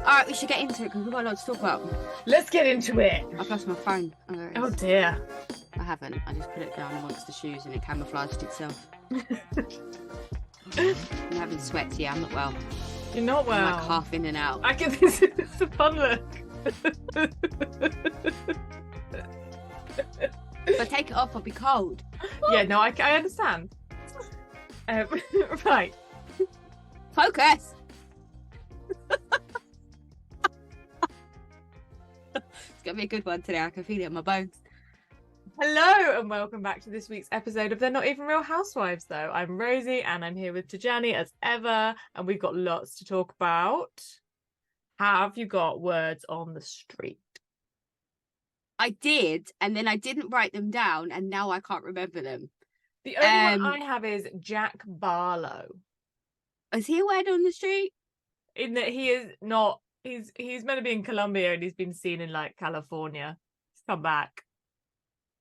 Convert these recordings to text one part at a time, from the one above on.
All right, we should get into it because we've got a lot to talk about. Let's get into it. I've lost my phone. Oh dear. I haven't. I just put it down amongst the shoes and it camouflaged itself. I'm having sweats. Yeah, I'm not well. You're not well. I'm like half in and out. I can. This is a fun look. If I take it off, I'll be cold. Yeah, no, I understand. Right. Focus. It's gonna be a good one today. I can feel it in my bones. Hello and welcome back to this week's episode of They're Not Even Real Housewives, though. I'm Rosie and I'm here with Tajani as ever, and we've got lots to talk about. Have you got words on the street? I did, and then I didn't write them down, and now I can't remember them. The only one I have is Jack Barlow. Is he a word on the street? In that he is not. He's meant to be in Colombia and he's been seen in like California. He's come back.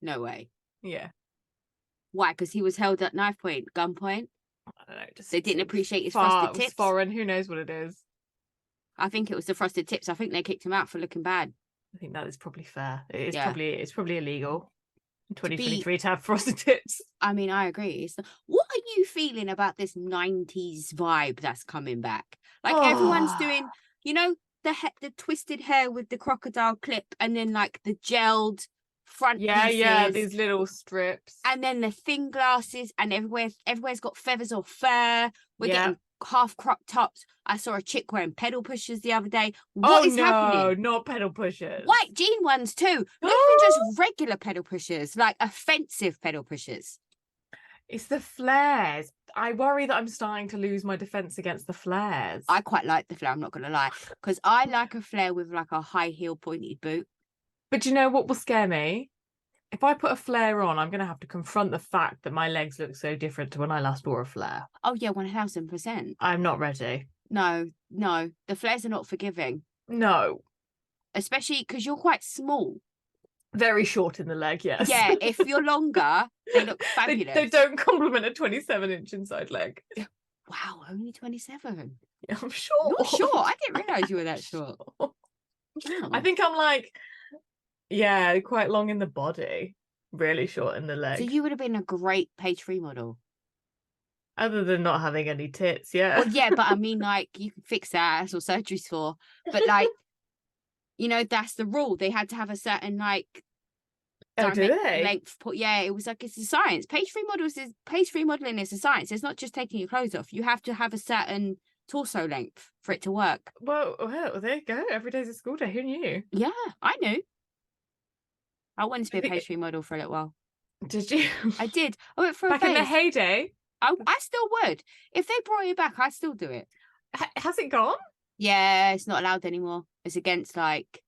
No way. Yeah. Why? Because he was held at knife point, gunpoint? I don't know. Just they didn't appreciate his frosted frosted tips. Foreign. Who knows what it is? I think it was the frosted tips. I think they kicked him out for looking bad. I think that is probably fair. It's Yeah. probably illegal in 2023 to have frosted tips. I mean, I agree. What are you feeling about this 90s vibe that's coming back? Like everyone's doing, you know, the twisted hair with the crocodile clip and then like the gelled front pieces. Yeah, these little strips. And then the thin glasses and everywhere's got feathers or fur. We're getting half crop tops. I saw a chick wearing pedal pushers the other day. What is happening? No, not pedal pushers. White jean ones too. Not even just regular pedal pushers, like offensive pedal pushers. It's the flares. I worry that I'm starting to lose my defense against the flares. I quite like the flare, I'm not going to lie. Because I like a flare with like a high heel pointed boot. But you know what will scare me? If I put a flare on, I'm going to have to confront the fact that my legs look so different to when I last wore a flare. Oh, yeah, 1000%. I'm not ready. No. The flares are not forgiving. No. Especially because you're quite small. Very short in the leg, yes. Yeah, if you're longer, they look fabulous. They don't complement a 27-inch inside leg. Wow, only 27. Yeah, I'm short. You're short. I didn't realise you were that short. Oh. I think I'm like, quite long in the body. Really short in the leg. So you would have been a great page 3 model. Other than not having any tits, yeah. Well, yeah, but I mean, like, you can fix that. That's what surgery's for. But, like, you know, that's the rule. They had to have a certain, like, do they? Length. Yeah, it was like, it's a science. Page 3 modeling is a science. It's not just taking your clothes off. You have to have a certain torso length for it to work. Well, there you go. Every day's a school day. Who knew? Yeah, I knew. I wanted to be a page 3 model for a little while. Did you? I did. I went for a back phase. In the heyday. I still would. If they brought it back, I'd still do it. Has it gone? Yeah, it's not allowed anymore. It's against like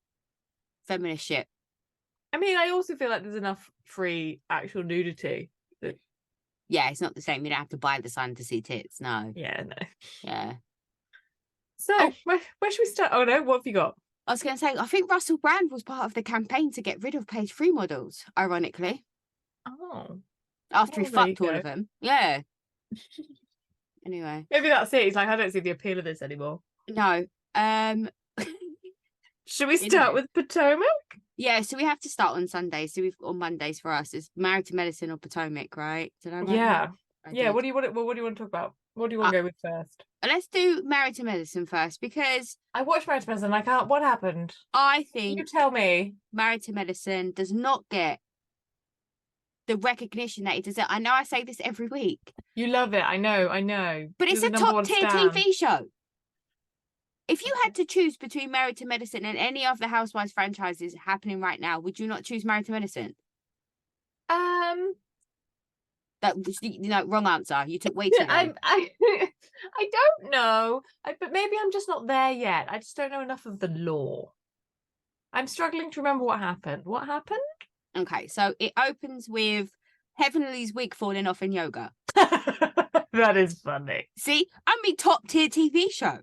feminist shit. I mean, I also feel like there's enough free actual nudity. Yeah, it's not the same. You don't have to buy the Sun to see tits. No. Yeah, no. Yeah. So where should we start? Oh no, what have you got? I was going to say, I think Russell Brand was part of the campaign to get rid of page 3 models, ironically. Oh. After he fucked all of them. Yeah. Anyway. Maybe that's it. He's like, I don't see the appeal of this anymore. No. Should we start with Potomac? Yeah, so we have to start on Sundays. So we've got on Mondays for us. It's Married to Medicine or Potomac, right? Did I write that? Yeah. What do you want to talk about? What do you want to go with first? Let's do Married to Medicine first because I watched Married to Medicine. I can't. What happened? I think you tell me. Married to Medicine does not get the recognition that it deserves. I know I say this every week. You love it. I know. But it's a top tier TV show. If you had to choose between Married to Medicine and any of the Housewives franchises happening right now, would you not choose Married to Medicine? That was wrong answer. You took way too long. I don't know. But maybe I'm just not there yet. I just don't know enough of the law. I'm struggling to remember what happened. What happened? Okay, so it opens with Heavenly's wig falling off in yoga. That is funny. See, I mean, top tier TV show.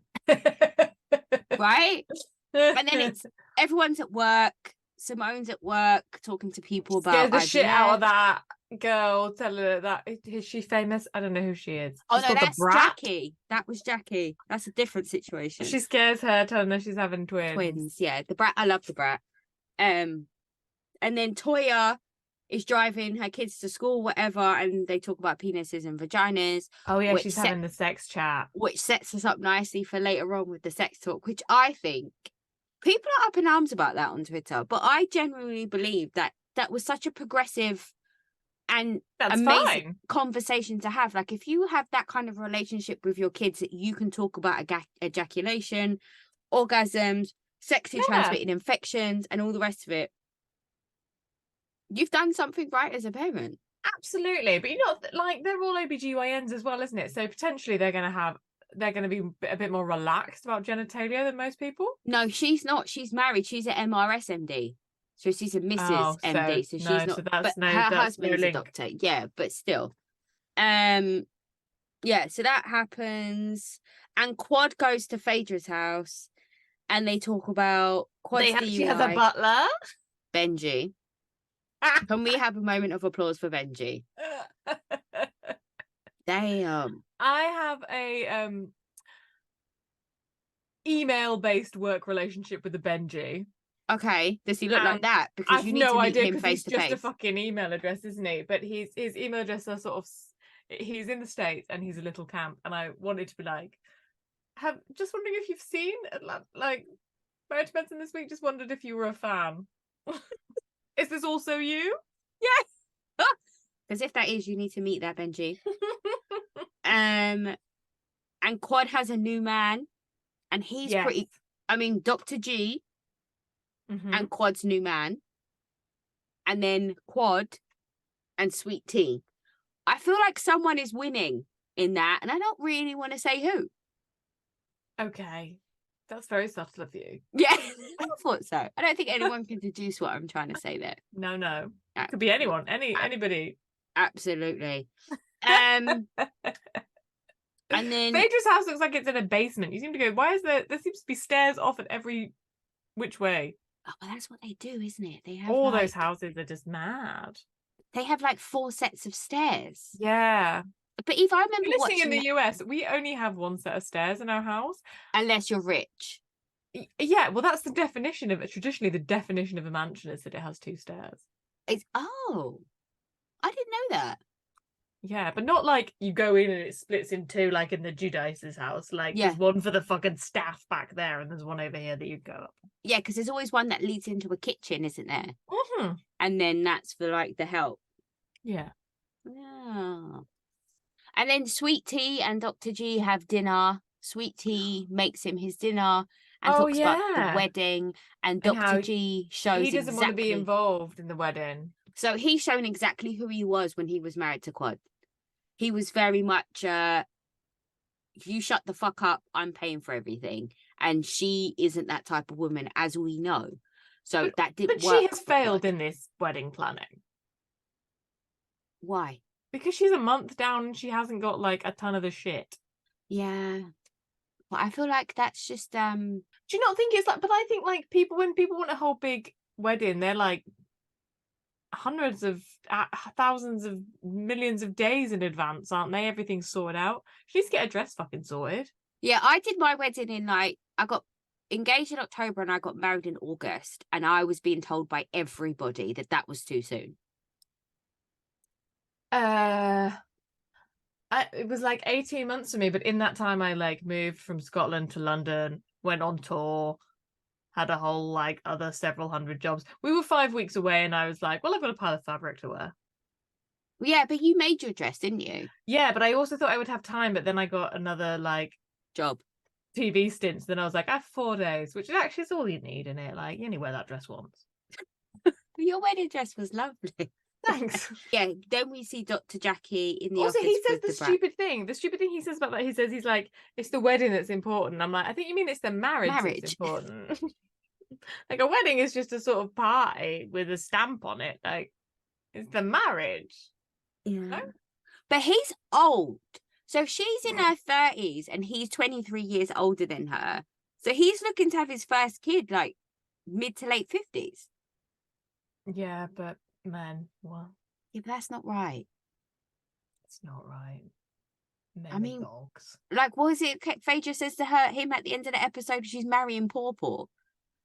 Right? And then it's everyone's at work. Simone's at work talking to people about Scares the shit out of that. girl tell her that is she famous? I don't know who she is. Oh She's no, called the that's Brat. Jackie. That was Jackie. That's a different situation. She scares her, telling her she's having twins. Twins, yeah. The Brat, I love the Brat. And then Toya is driving her kids to school, whatever, and they talk about penises and vaginas. Oh yeah, she's having the sex chat. Which sets us up nicely for later on with the sex talk, which I think people are up in arms about that on Twitter. But I genuinely believe that was such a progressive and That's amazing fine. conversation to have. Like, if you have that kind of relationship with your kids, that you can talk about ejaculation, orgasms, sexually transmitted infections, and all the rest of it, you've done something right as a parent. Absolutely. But you know, like, they're all OBGYNs as well, isn't it? So potentially they're going to be a bit more relaxed about genitalia than most people. No, she's not. She's married. She's an MRS MD. So she's a Mrs. MD. So she's not. But her husband's a doctor. Yeah, but still. Yeah, so that happens. And Quad goes to Phaedra's house and they talk about Quad's DUI. She has a butler. Benji. Can we have a moment of applause for Benji? Damn. I have a email-based work relationship with the Benji. Okay. Does he look like that? Because you need to meet him face to face. He's just a fucking email address, isn't he? But his email address are sort of, he's in the States and he's a little camp, and I wanted to be like, just wondering if you've seen like Marriage Benson this week. Just wondered if you were a fan. Is this also you? Yes. Because if that is, you need to meet that Benji. And Quad has a new man, and he's pretty. I mean, Dr. G and Quad's new man, and then Quad and Sweet Tea. I feel like someone is winning in that, and I don't really want to say who. Okay. That's very subtle of you. Yeah, I thought so. I don't think anyone can deduce what I'm trying to say there. No. It could be anyone, anybody. Absolutely. And then Phaedra's house looks like it's in a basement. You seem to go, why is there seems to be stairs off at every which way? Oh, well, that's what they do, isn't it? They have all those houses are just mad. They have like 4 sets of stairs. Yeah. But if I remember watching in the US, we only have 1 set of stairs in our house. Unless you're rich. Yeah, well, that's the definition of it. Traditionally, the definition of a mansion is that it has 2 stairs. I didn't know that. Yeah, but not like you go in and it splits in 2 like in the Judice's house. Like, there's one for the fucking staff back there and there's one over here that you go up. Yeah, because there's always one that leads into a kitchen, isn't there? Mm-hmm. And then that's for like the help. Yeah. Yeah. And then Sweet Tea and Dr. G have dinner. Sweet Tea makes him his dinner and talks about the wedding. And Dr. G shows he doesn't want to be involved in the wedding. So he's shown exactly who he was when he was married to Quad. He was very much, you shut the fuck up, I'm paying for everything. And she isn't that type of woman, as we know. So that didn't work. But she has failed in this wedding planning. Why? Because she's a month down and she hasn't got like a ton of the shit. Yeah. But I feel like that's just Do you not think it's like, but I think like when people want a whole big wedding, they're like hundreds of thousands of millions of days in advance, aren't they? Everything's sorted out. She needs to get a dress fucking sorted. Yeah, I did my wedding in I got engaged in October and I got married in August, and I was being told by everybody that was too soon. It was like 18 months for me, but in that time I like moved from Scotland to London, went on tour, had a whole like other several hundred jobs. We were 5 weeks away and I was like, well, I've got a pile of fabric to wear. Yeah, but you made your dress, didn't you? Yeah, but I also thought I would have time, but then I got another like job TV stints. Then I was like, I have 4 days, which is actually all you need in it. Like, you only wear that dress once. Your wedding dress was lovely. Thanks. Yeah, then we see Dr. Jackie in the office. Also, he says the stupid thing. The stupid thing he says about that, he's like, it's the wedding that's important. I'm like, I think you mean it's the marriage. That's important. Like, a wedding is just a sort of party with a stamp on it. Like, it's the marriage. Yeah. No? But he's old. So she's in her 30s and he's 23 years older than her. So he's looking to have his first kid like mid to late 50s. Yeah, but man, well, Yeah, but that's not right. It's not right. I mean, dogs. like, what is it? Phaedra says to him at the end of the episode, she's marrying Paw.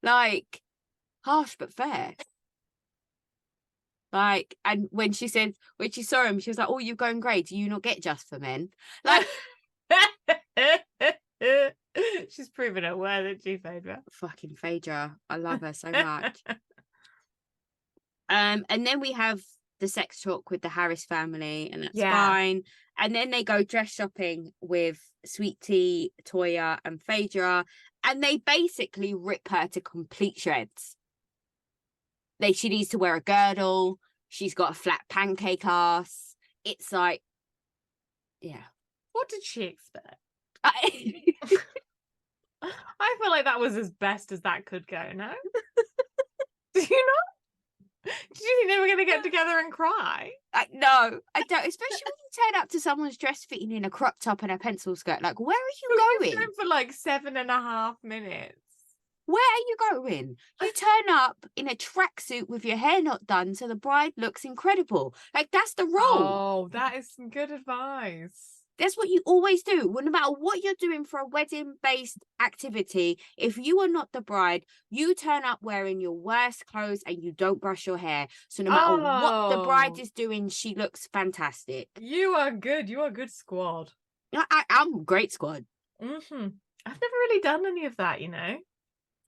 Like, harsh but fair. Like, and when she saw him, she was like, "Oh, you're going great. Do you not get just for men?" Like, she's proven it worth it, she, Phaedra. fucking Phaedra. I love her so much. And then we have the sex talk with the Harris family, and that's fine. And then they go dress shopping with Sweet Tea, Toya, and Phaedra, and they basically rip her to complete shreds. She needs to wear a girdle. She's got a flat pancake ass. It's like, yeah. What did she expect? I feel like that was as best as that could go, no? Do you not? Did you think they were going to get together and cry? No, I don't. Especially when you turn up to someone's dress fitting in a crop top and a pencil skirt. Like, where are you going? For like 7.5 minutes. Where are you going? You turn up in a tracksuit with your hair not done so the bride looks incredible. Like, that's the rule. Oh, that is some good advice. That's what you always do. No matter what you're doing for a wedding-based activity, if you are not the bride, you turn up wearing your worst clothes and you don't brush your hair. So no matter what the bride is doing, she looks fantastic. You are good. You are a good squad. I'm a great squad. Mm-hmm. I've never really done any of that, you know.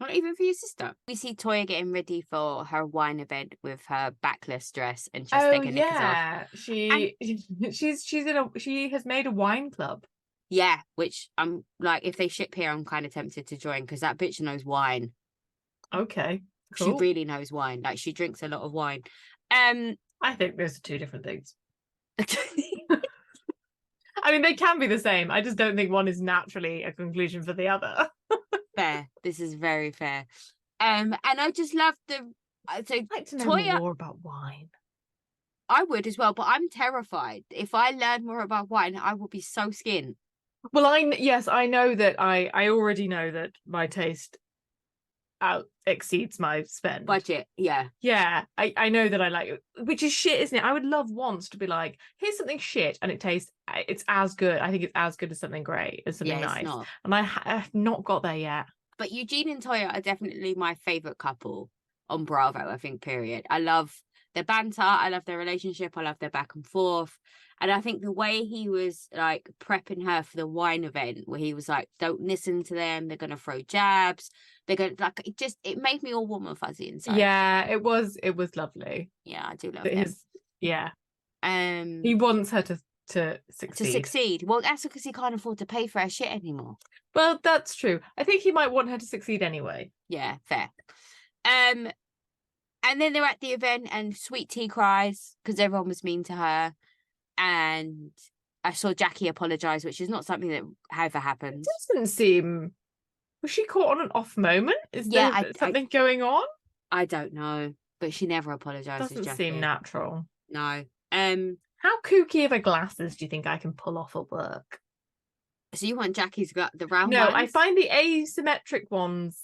Not even for your sister. We see Toya getting ready for her wine event with her backless dress and she's taking knickers off. She has made a wine club. Yeah, which I'm like, if they ship here, I'm kind of tempted to join because that bitch knows wine. Okay, cool. She really knows wine. Like, she drinks a lot of wine. I think those are two different things. I mean, they can be the same. I just don't think one is naturally a conclusion for the other. Fair. This is very fair. And I just love so I'd like to know Toya, more about wine. I would as well, but I'm terrified. If I learn more about wine, I will be so skint. Well, I know that I already know that my taste exceeds my spend budget. Yeah I know that I like it, which is shit, isn't it? I would love once to be like, here's something shit and it's as good. I think it's as good as something great, as something nice. Not. And I have not got there yet. But Eugene and Toya are definitely my favorite couple on Bravo, I think, period. I love their banter, I love their relationship, I love their back and forth. And I think the way he was like prepping her for the wine event, where he was like, don't listen to them, they're gonna throw jabs, they're gonna, like, it made me all warm and fuzzy inside. Yeah, it was lovely. Yeah, I do love him. He wants her to succeed. Well, that's because he can't afford to pay for her shit anymore. Well, that's true. I think he might want her to succeed anyway. Yeah, fair. And then they're at the event and Sweet Tea cries because everyone was mean to her. And I saw Jackie apologise, which is not something that ever happens. It doesn't seem... Was she caught on an off moment? Is there something going on? I don't know. But she never apologises, Doesn't seem natural. No. How kooky of a glasses do you think I can pull off at work? So you want Jackie's got the round ones? No, I find the asymmetric ones,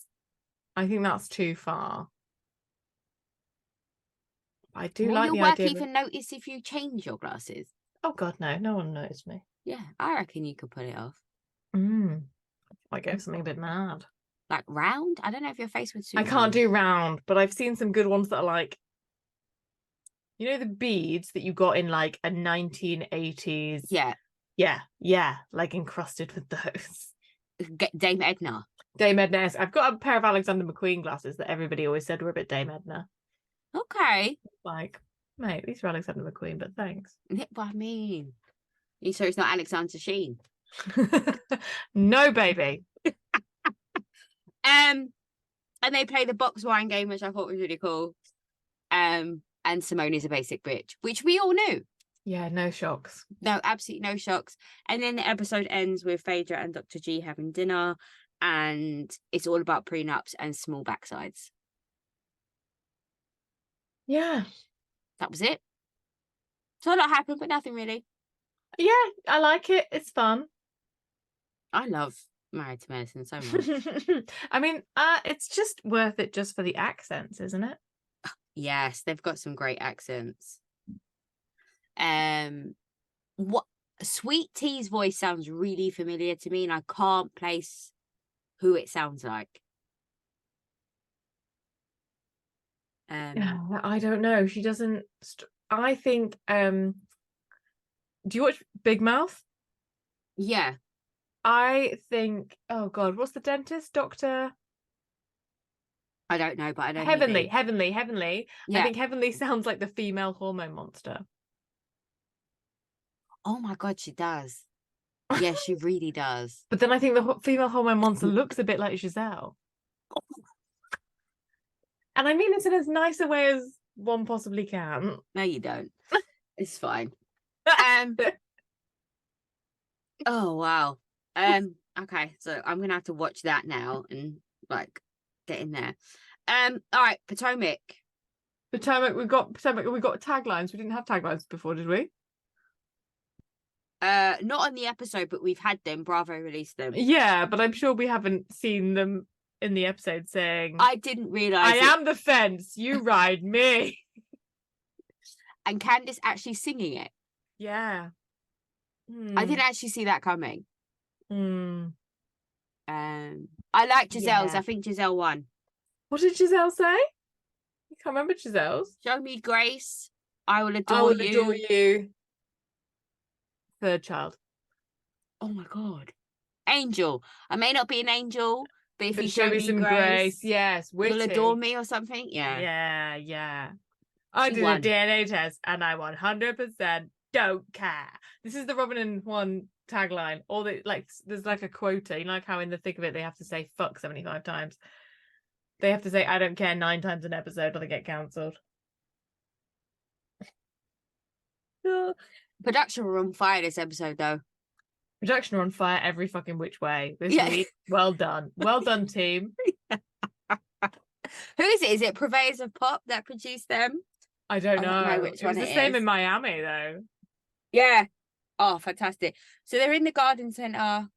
I think that's too far. I do like the idea. Will your work even notice if you change your glasses? Oh God, no one noticed me. Yeah, I reckon you could put it off. I go something a bit mad. Like round? I don't know if your face would suit. I can't do round, but I've seen some good ones that are like, you know, the beads that you got in like a 1980s. Yeah, like encrusted with those. Dame Edna. I've got a pair of Alexander McQueen glasses that everybody always said were a bit Dame Edna. Okay. Like, mate, these are Alexander McQueen, but thanks. Yeah, but I mean, you sure it's not Alexander Sheen? No, baby. And they play the box wine game, which I thought was really cool. And Simone is a basic bitch, which we all knew. Yeah, no shocks. No, absolutely no shocks. And then the episode ends with Phaedra and Dr. G having dinner, and it's all about prenups and small backsides. Yeah. That was it. So a lot happened, but nothing really. Yeah, I like it. It's fun. I love Married to Medicine so much. I mean, it's just worth it just for the accents, isn't it? Yes, they've got some great accents. What Sweet Tea's voice sounds really familiar to me, and I can't place who it sounds like. I don't know. She doesn't. I think. Do you watch Big Mouth? Yeah. I think. Oh God, what's the dentist? Doctor I don't know, but I know Heavenly. I Yeah. I think Heavenly sounds like the female hormone monster. Oh my God, she does. Yeah, she really does. But then I think the female hormone monster looks a bit like Giselle. And I mean this in as nice a way as one possibly can. No, you don't. It's fine. Oh wow. Okay, so I'm gonna have to watch that now and like get in there. All right, Potomac. Potomac, we got taglines. We didn't have taglines before, did we? Not on the episode, but we've had them. Bravo released them. Yeah, but I'm sure we haven't seen them in the episode saying I didn't realise I am the fence, you ride me. And Candice actually singing it. Yeah. I didn't actually see that coming. I like Giselle's. I think Giselle won. What did Giselle say? I can't remember Giselle's. Show me grace. I will adore you. Adore you. Third child. Oh my God. Angel. I may not be an angel, but if you show me some grace, yes, witty. You'll adore me or something. Yeah. Yeah. I did a DNA test and I 100% don't care. This is the Robin and Juan tagline. Or there's like a quota. You know, like how in the thick of it they have to say fuck 75 times. They have to say I don't care 9 times an episode or they get cancelled. Production were on fire this episode though. Production are on fire every fucking which way this week. Well done. Well done, team. Who is it? Is it Purveyors of Pop that produced them? I don't know. Which one it was the same in Miami though. Yeah. Oh, fantastic. So they're in the garden centre.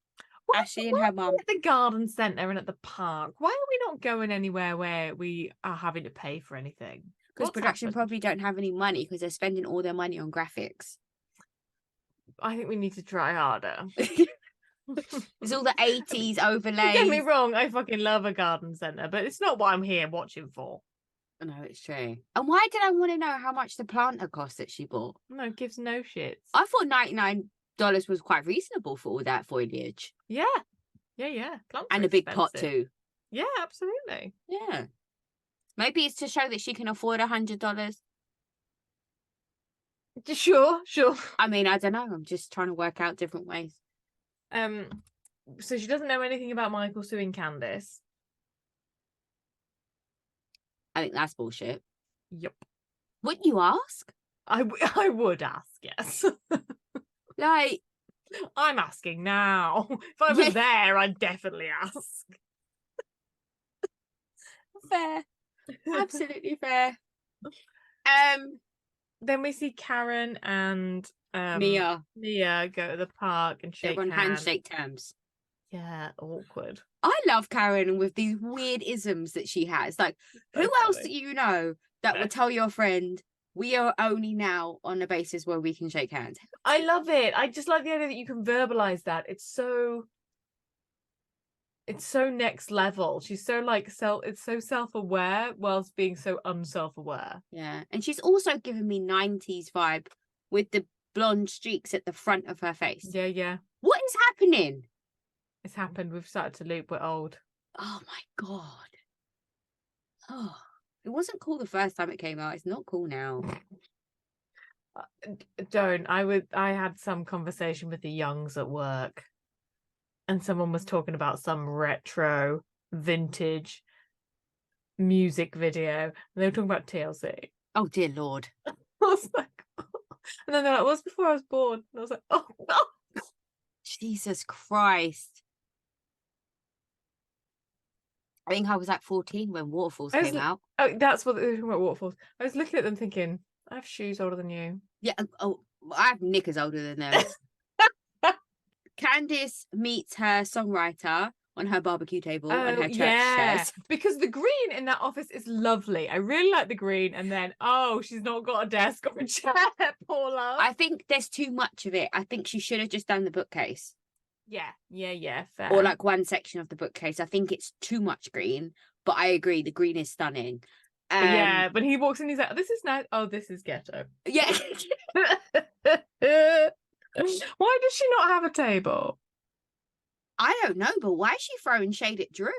Ashley and her mum. At the garden centre and at the park. Why are we not going anywhere where we are having to pay for anything? Because production probably don't have any money because they're spending all their money on graphics. I think we need to try harder. It's all the 80s overlays. Don't get me wrong, I fucking love a garden centre, but it's not what I'm here watching for. No, it's true. And why did I want to know how much the planter cost that she bought? No, it gives no shits. I thought $99 was quite reasonable for all that foliage. Yeah. Plants and a big pot too. Yeah, absolutely. Yeah. Maybe it's to show that she can afford $100. Sure. I mean, I don't know. I'm just trying to work out different ways. So she doesn't know anything about Michael suing Candice. I think that's bullshit. Yep. Wouldn't you ask? I would ask, yes. Like, I'm asking now. If I was there, I'd definitely ask. Fair. Absolutely fair. Then we see Karen and Mia go to the park and shake hands. handshake terms. Yeah, awkward. I love Karen with these weird isms that she has. Like, who else do you know that would tell your friend, we are only now on a basis where we can shake hands? I love it. I just like the idea that you can verbalize that. It's so next level. She's so it's so self-aware whilst being so unself-aware. Yeah. And she's also given me 90s vibe with the blonde streaks at the front of her face. Yeah. What is happening? It's happened. We've started to loop. We're old. Oh my God. Oh, it wasn't cool the first time it came out. It's not cool now. Don't. I had some conversation with the Youngs at work and someone was talking about some retro vintage music video and they were talking about TLC. Oh dear Lord. I was like, oh. And then they're like, what's before I was born? And I was like, oh no. Jesus Christ. I think I was like 14 when Waterfalls came out. Oh, that's what they were talking about, Waterfalls. I was looking at them thinking, I have shoes older than you. Yeah. Oh, I have knickers older than those. Candice meets her songwriter on her barbecue table on Oh, her church yeah. chairs. Because the green in that office is lovely. I really like the green. And then, she's not got a desk or a chair, poor love. I think there's too much of it. I think she should have just done the bookcase. Yeah, fair. Or like one section of the bookcase. I think it's too much green, but I agree, the green is stunning. But yeah, when he walks in, he's like, this is nice. Oh, this is ghetto. Yeah. Why does she not have a table? I don't know, but why is she throwing shade at Drew?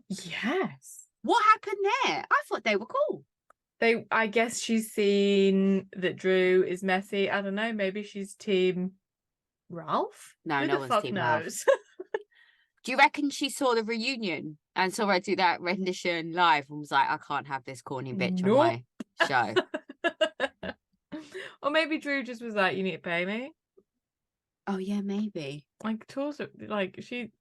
Yes. What happened there? I thought they were cool. I guess she's seen that Drew is messy. I don't know. Maybe she's team Ralph. No, Who no the one's fuck team knows? Ralph. Do you reckon she saw the reunion and saw her do that rendition live and was like, I can't have this corny bitch on my show? Or maybe Drew just was like, you need to pay me. Oh yeah, maybe. Like, Torso, like she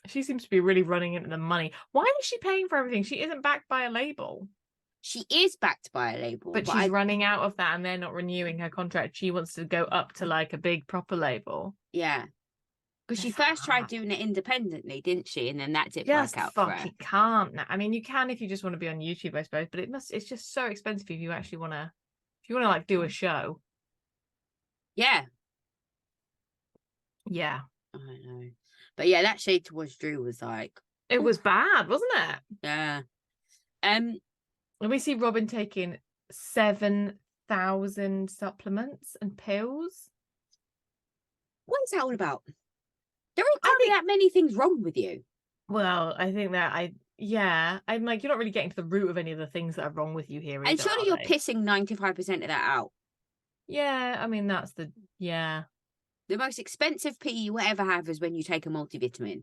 seems to be really running into the money. Why is she paying for everything? She isn't backed by a label. She is backed by a label, but she's running out of that and they're not renewing her contract. She wants to go up to like a big proper label. Yeah. Because she first tried doing it independently, didn't she? And then that didn't work out for her. Can't. I mean, you can if you just want to be on YouTube, I suppose, but it's just so expensive if you actually want to, like do a show. Yeah. Yeah. I know. But yeah, that shade towards Drew was like... It was bad, wasn't it? Yeah. And we see Robin taking 7,000 supplements and pills. What is that all about? There aren't that many things wrong with you. Well, I think that I'm like, you're not really getting to the root of any of the things that are wrong with you here either, and surely you're pissing 95% of that out. Yeah, I mean, that's the most expensive pee you will ever have is when you take a multivitamin.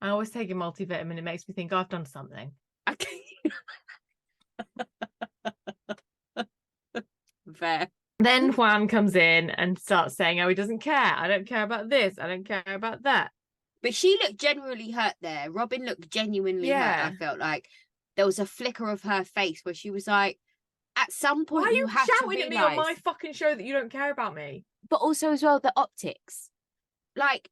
I always take a multivitamin. It makes me think I've done something. Okay. Fair. Then Juan comes in and starts saying, oh, he doesn't care. I don't care about this. I don't care about that. But she looked genuinely hurt there. Robin looked genuinely hurt. I felt like there was a flicker of her face where she was like, at some point, why are you have shouting to at me on my fucking show that you don't care about me? But also as well, the optics. Like,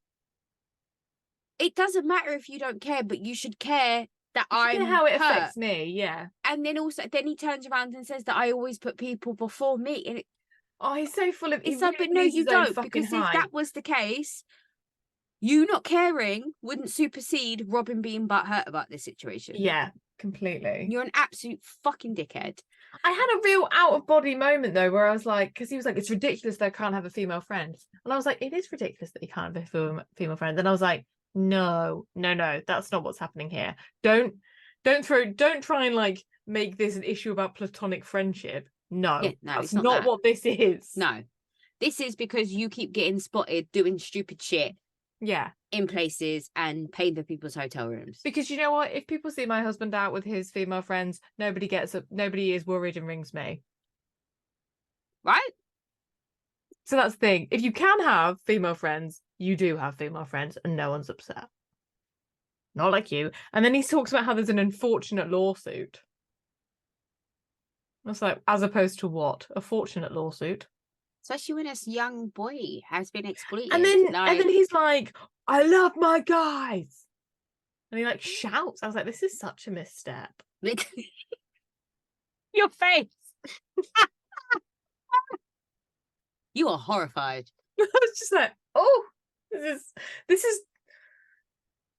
it doesn't matter if you don't care, but you should care that I'm how it hurt. affects me, yeah. And then also, then he turns around and says that I always put people before me. And he's so full of... It's like, but no, you don't. Because if that was the case, you not caring wouldn't supersede Robin being butthurt about this situation. Yeah, completely. You're an absolute fucking dickhead. I had a real out-of-body moment, though, where I was like, because he was like, it's ridiculous that I can't have a female friend. And I was like, it is ridiculous that he can't have a female friend. Then I was like, no, that's not what's happening here. Don't try and like make this an issue about platonic friendship. No, that's not what this is. No, this is because you keep getting spotted doing stupid shit. Yeah, in places and paying for people's hotel rooms. Because you know what? If people see my husband out with his female friends, nobody is worried and rings me. Right? So that's the thing. If you can have female friends, you do have female friends and no one's upset. Not like you. And then he talks about how there's an unfortunate lawsuit. It's like, as opposed to what? A fortunate lawsuit. Especially when this young boy has been exploited. And then he's like, I love my guys. And he like shouts. I was like, this is such a misstep. Your face. You are horrified. I was just like, oh, this is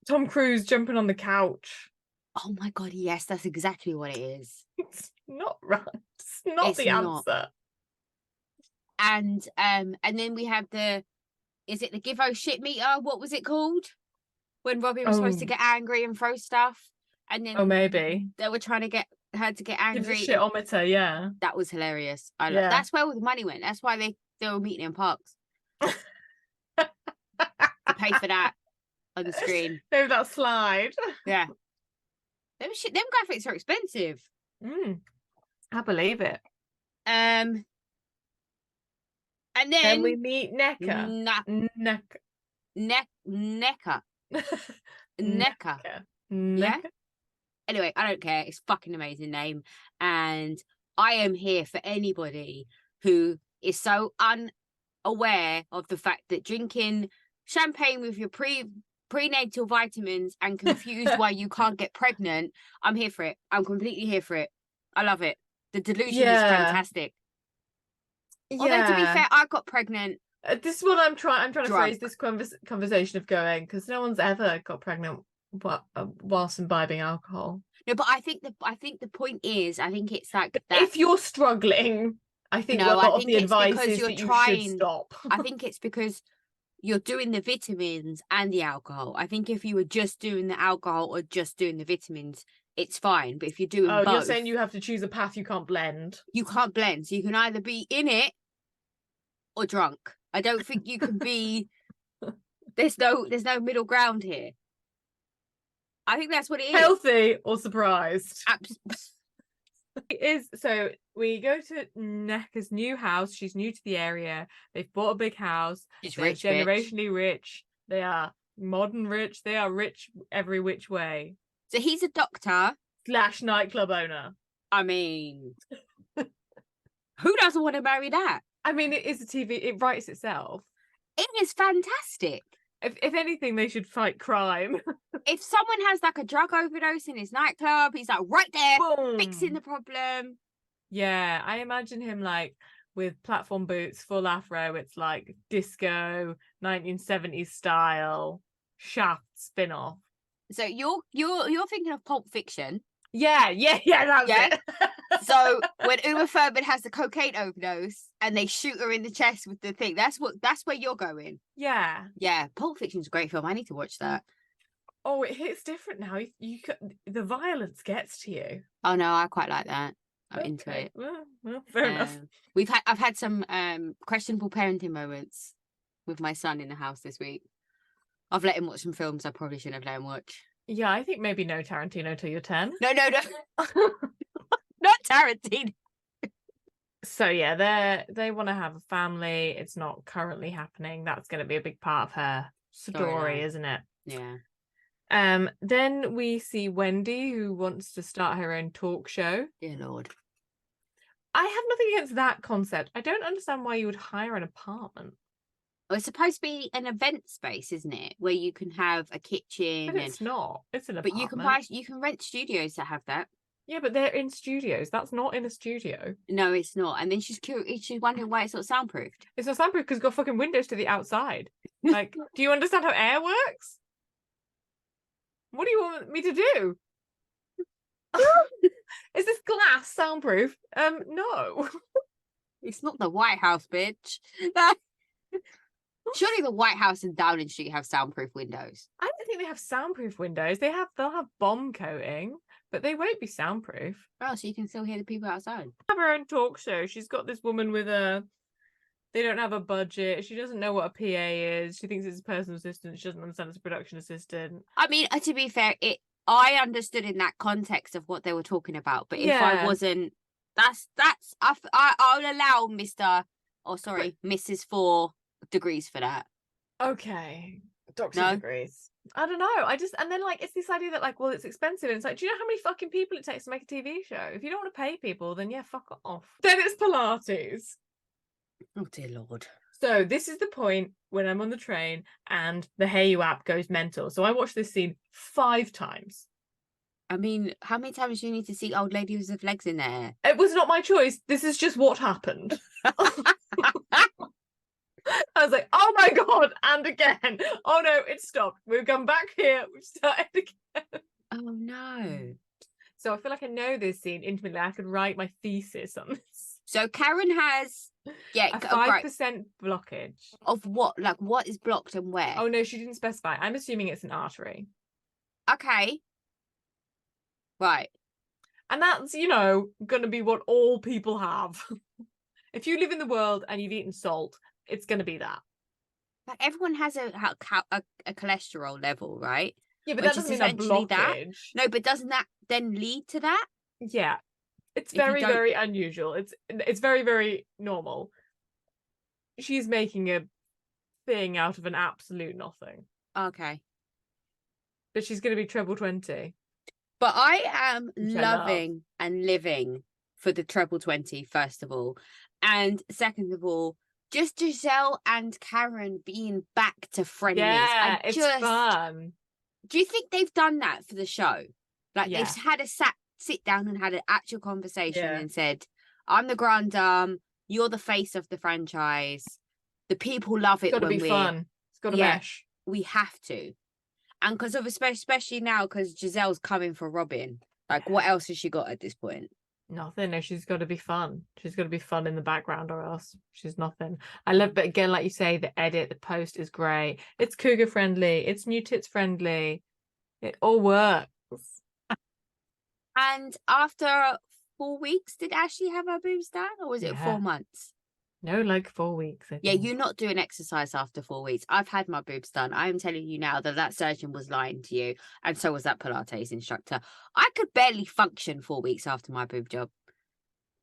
Tom Cruise jumping on the couch. Oh my God, yes, that's exactly what it is. It's not right. It's not the answer. And then we have is it the give oh shit meter? What was it called? When Robin was supposed to get angry and throw stuff. And then maybe they were trying to get her to get angry. Give the shitometer, yeah. That was hilarious. That's where all the money went. That's why they were meeting in parks. To pay for that on the screen. No, that slide. Yeah. Them graphics are expensive. I believe it. And then we meet Necker. Necker. Yeah. Anyway, I don't care. It's fucking amazing name. And I am here for anybody who is so unaware of the fact that drinking champagne with your prenatal vitamins and confused why you can't get pregnant, I'm here for it. I'm completely here for it. I love it. The delusion is fantastic. Although, to be fair, I got pregnant. This is what I'm trying to drunk. phrase this conversation of going, because no one's ever got pregnant whilst imbibing alcohol. No, but I think the point is, I think it's like that. If you're struggling, I think a lot of the advice is that you should stop. I think it's because you're doing the vitamins and the alcohol. I think if you were just doing the alcohol or just doing the vitamins, it's fine. But if you're doing both, you're saying you have to choose a path you can't blend. You can't blend. So you can either be in it or drunk. I don't think you can be. There's no middle ground here. I think that's what it is. Healthy or surprised. Absolutely. It is. So we go to Nneka's new house. She's new to the area. They've bought a big house. She's They're rich, generationally rich. They are modern rich. They are rich every which way. So he's a doctor / nightclub owner. I mean, who doesn't want to marry that? I mean, it is a TV. It writes itself. It is fantastic. If anything, they should fight crime. If someone has like a drug overdose in his nightclub, he's like right there, Boom. fixing the problem. Yeah, I imagine him like with platform boots, full afro. It's like disco, 1970s style, Shaft spin-off. So you're thinking of Pulp Fiction. Yeah, that's it. So when Uma Thurman has the cocaine overdose and they shoot her in the chest with the thing, that's where you're going. Yeah. Pulp Fiction's a great film. I need to watch that. Oh, it hits different now. The violence gets to you. Oh no, I quite like that. I'm into it. Well, fair enough. I've had some questionable parenting moments with my son in the house this week. I've let him watch some films I probably shouldn't have let him watch. Yeah, I think maybe no Tarantino till you're 10. No. Not Tarantino. So yeah, they want to have a family. It's not currently happening. That's going to be a big part of her story, isn't it? Yeah. Then we see Wendy, who wants to start her own talk show. Dear Lord. I have nothing against that concept. I don't understand why you would hire an apartment. Well, it's supposed to be an event space, isn't it? Where you can have a kitchen. But it's not. It's an apartment. But you can rent studios that have that. Yeah, but they're in studios. That's not in a studio. No, it's not. And then she's wondering why it's not soundproofed. It's not soundproof because it's got fucking windows to the outside. Like, do you understand how air works? What do you want me to do? Is this glass soundproof? No. It's not the White House, bitch. Surely the White House and Downing Street have soundproof windows. I don't think they have soundproof windows. They'll have bomb coating, but they won't be soundproof. Oh, so you can still hear the people outside. Have her own talk show. She's got this woman with they don't have a budget. She doesn't know what a PA is. She thinks it's a personal assistant. She doesn't understand it's a production assistant. I mean, to be fair, I understood in that context of what they were talking about. But if I wasn't, I'll allow Mrs. 4 degrees for that. Okay. Doctor degrees. I don't know. And then like it's this idea that like, well, it's expensive. And it's like, do you know how many fucking people it takes to make a TV show? If you don't want to pay people, then yeah, fuck off. Then it's Pilates. Oh dear Lord. So this is the point when I'm on the train and the Hey You app goes mental. So I watched this scene 5 times. I mean, how many times do you need to see old ladies with legs in there? It was not my choice. This is just what happened. I was like, oh my God, and again. Oh no, it stopped. We've gone back here. We've started again. Oh no. So I feel like I know this scene intimately. I could write my thesis on this. So Karen has a 5% blockage. Of what? Like what is blocked and where? Oh no, she didn't specify. I'm assuming it's an artery. Okay. Right. And that's, going to be what all people have. If you live in the world and you've eaten salt, it's going to be that. But everyone has a cholesterol level, right? Yeah, but that doesn't mean a blockage. That. No, but doesn't that then lead to that? Yeah. It's very, very unusual. It's very, very normal. She's making a thing out of an absolute nothing. Okay. But she's going to be treble 20. But I am loving and living for the treble 20, first of all. And second of all, just Giselle and Karen being back to friendlies. Yeah, it's fun. Do you think they've done that for the show? Like Yeah. they've had a sit down and had an actual conversation Yeah. and said, "I'm the grand dame. You're the face of the franchise. The people love it It's got to when be fun. It's got to mesh. we have to." And because of especially now, because Giselle's coming for Robin. Like, what else has she got at this point? Nothing. No, she's got to be fun. She's got to be fun in the background, or else she's nothing. I love, but again, like you say, the edit, the post is great. It's cougar friendly. It's new tits friendly. It all works. And after 4 weeks, did Ashley have her boobs done, or was it 4 months? No, like 4 weeks. I Yeah, think. you're not doing exercise after 4 weeks. I've had my boobs done. I am telling you now that surgeon was lying to you, and so was that Pilates instructor. I could barely function 4 weeks after my boob job.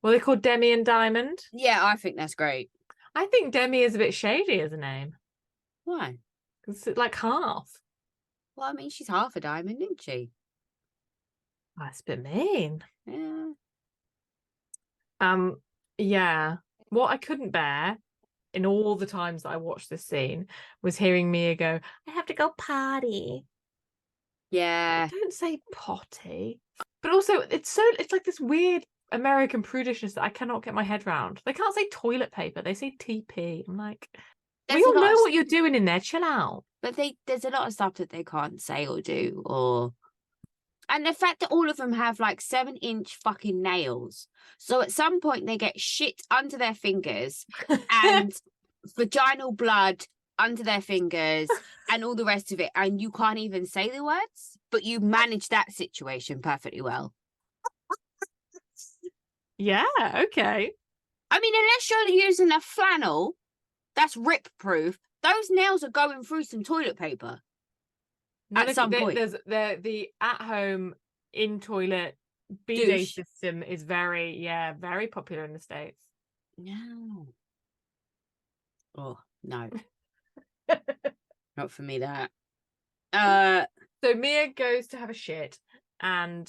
Well, they're called Demi and Diamond. Yeah, I think that's great. I think Demi is a bit shady as a name. Why? It's like half. Well, I mean, she's half a diamond, isn't she? That's a bit mean. Yeah. Yeah. What I couldn't bear in all the times that I watched this scene was hearing Mia go, "I have to go potty." Yeah. Don't say potty. But also, it's like this weird American prudishness that I cannot get my head around. They can't say toilet paper. They say TP. I'm like, we all know what you're doing in there. Chill out. But there's a lot of stuff that they can't say or do, and the fact that all of them have like 7-inch fucking nails. So at some point they get shit under their fingers and vaginal blood under their fingers and all the rest of it. And you can't even say the words, but you manage that situation perfectly well. Yeah, okay. I mean, unless you're using a flannel that's rip proof, those nails are going through some toilet paper. At some point. There's the at-home in-toilet bidet system is very popular in the States. No. Oh, no. Not for me, that. So Mia goes to have a shit and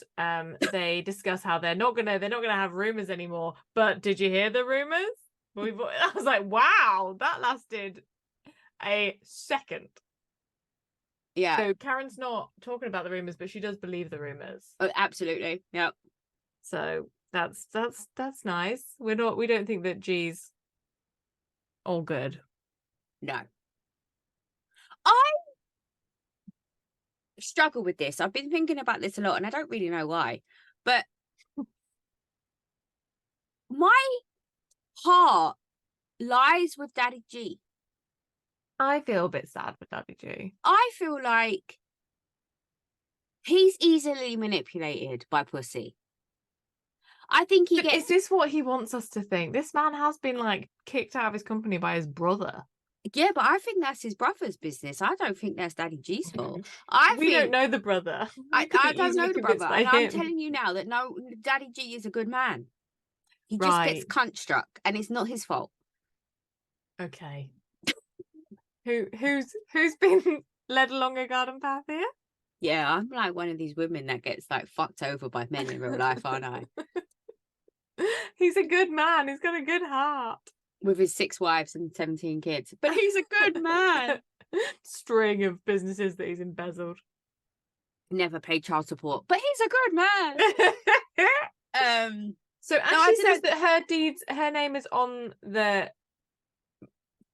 they discuss how they're not gonna have rumors anymore. But did you hear the rumors? I was like, wow, that lasted a second. Yeah. So Karen's not talking about the rumors, but she does believe the rumors. Oh, absolutely. Yep. So that's nice. We don't think that G's all good. No. I struggle with this. I've been thinking about this a lot and I don't really know why. But my heart lies with Daddy G. I feel a bit sad for Daddy G. I feel like he's easily manipulated by pussy. I think he gets... Is this what he wants us to think? This man has been like kicked out of his company by his brother. Yeah, but I think that's his brother's business. I don't think that's Daddy G's fault. We don't know the brother. I don't know the brother. And I'm telling you now that no, Daddy G is a good man. He just gets cunt struck and it's not his fault. Okay. Who's been led along a garden path here? Yeah, I'm like one of these women that gets like fucked over by men in real life, aren't I? He's a good man. He's got a good heart. With his 6 wives and 17 kids. But he's a good man. String of businesses that he's embezzled. Never paid child support. But he's a good man. So Ashley says that her name is on the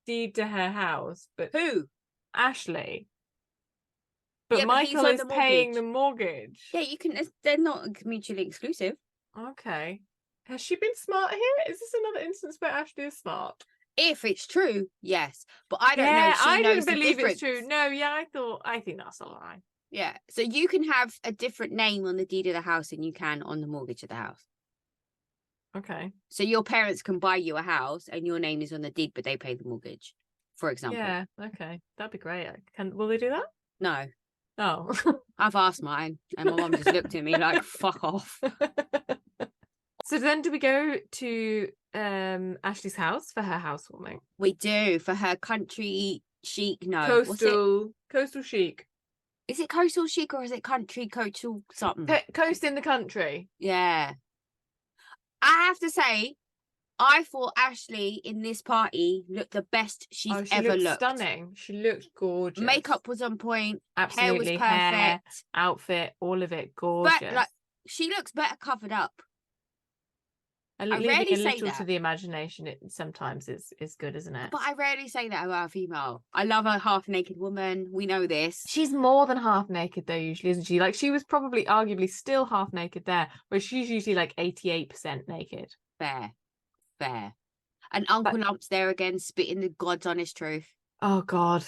deed to her house. But who? Ashley. But Michael is paying the mortgage. Yeah, you can. They're not mutually exclusive. Okay. Has she been smart here? Is this another instance where Ashley is smart? If it's true, yes. But I don't know if she knows the difference. It's true. No, yeah, I think that's a lie. Yeah. So you can have a different name on the deed of the house than you can on the mortgage of the house. Okay. So your parents can buy you a house and your name is on the deed, but they pay the mortgage, for example. Yeah, okay. That'd be great. Will they do that? No. Oh. I've asked mine and my mum just looked at me like, fuck off. So then do we go to Ashley's house for her housewarming? We do, for her country chic. No. Coastal chic. Is it coastal chic or is it country coastal something? Coast in the country. Yeah. I have to say, I thought Ashley in this party looked the best she's Oh, she ever looked looked. stunning. She looked gorgeous. Makeup was on point. Absolutely. Hair was Hair, perfect. outfit, all of it But gorgeous. like, she looks better covered up. Leaving rarely a say little that. to the imagination, it sometimes is good, isn't it? But I rarely say that about a female. I love a half naked woman. We know this. She's more than half naked though, usually, isn't she? Like, she was probably arguably still half naked there, where she's usually like 88% naked. Fair. And Uncle Lump's there again, spitting the God's honest truth. Oh God.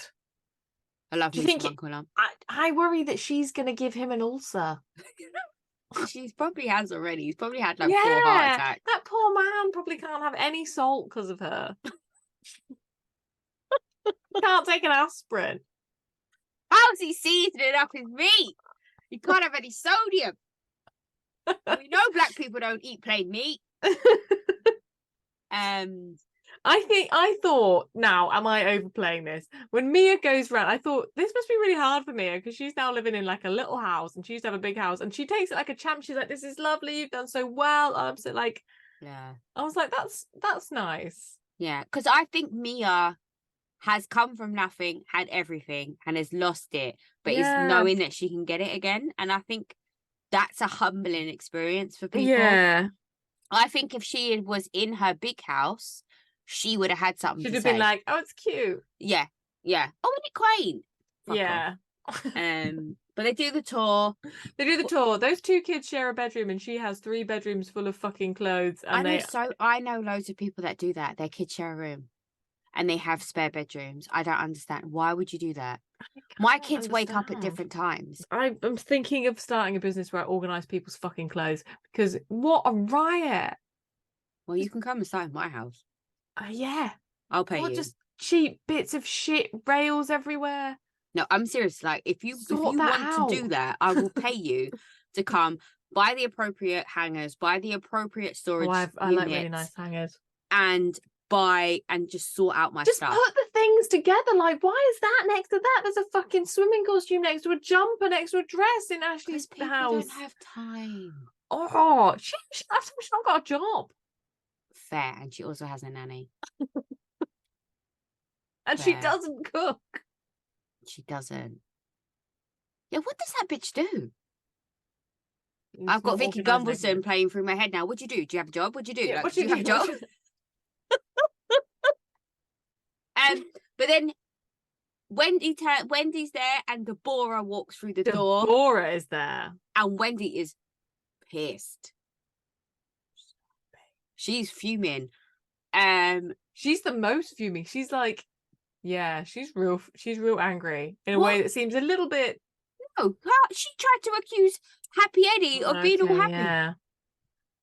I love Do you me think some Uncle Lump. I worry that she's gonna give him an ulcer. She probably has already. He's probably had like Yeah, 4 heart attacks. that poor man probably can't have any salt because of her. Can't take an aspirin. How's he seasoning up his meat? He can't have any sodium. We know black people don't eat plain meat. I thought, now, am I overplaying this? When Mia goes round, I thought this must be really hard for Mia because she's now living in like a little house and she used to have a big house and she takes it like a champ. She's like, this is lovely. You've done so well. I'm so like, yeah. I was like, that's nice. Yeah. Because I think Mia has come from nothing, had everything, and has lost it, but is knowing that she can get it again. And I think that's a humbling experience for people. Yeah. I think if she was in her big house, she would have had something She'd to have say. been like, oh, it's cute. Yeah. Oh, isn't it quaint? Fuck yeah. off. But they do the tour. Those 2 kids share a bedroom and she has 3 bedrooms full of fucking clothes. And I know loads of people that do that. Their kids share a room and they have spare bedrooms. I don't understand. Why would you do that? My kids wake up at different times. I'm thinking of starting a business where I organise people's fucking clothes because what a riot. Well, you can come and start in my house. Yeah. I'll pay you. Just cheap bits of shit, rails everywhere. No, I'm serious. Like, if you want to do that, I will pay you to come buy the appropriate hangers, buy the appropriate storage. I like really nice hangers. And buy and just sort out my stuff. Just put the things together. Like, why is that next to that? There's a fucking swimming costume next to a jumper, next to a dress in Ashley's house. People don't have time. Oh, she's not got a job. Fair, and she also has a nanny. And she doesn't cook. She doesn't. Yeah, what does that bitch do? I've got Vicky Gumbelson playing through my head now. What'd you do? Do you have a job? What'd you do? Yeah, do you have a job? But then Wendy's there and Deborah walks through the door. Deborah is there. And Wendy is pissed. She's fuming. She's the most fuming. She's like, yeah, she's real angry in a way that seems a little bit. No, she tried to accuse Happy Eddie of being all happy. Yeah.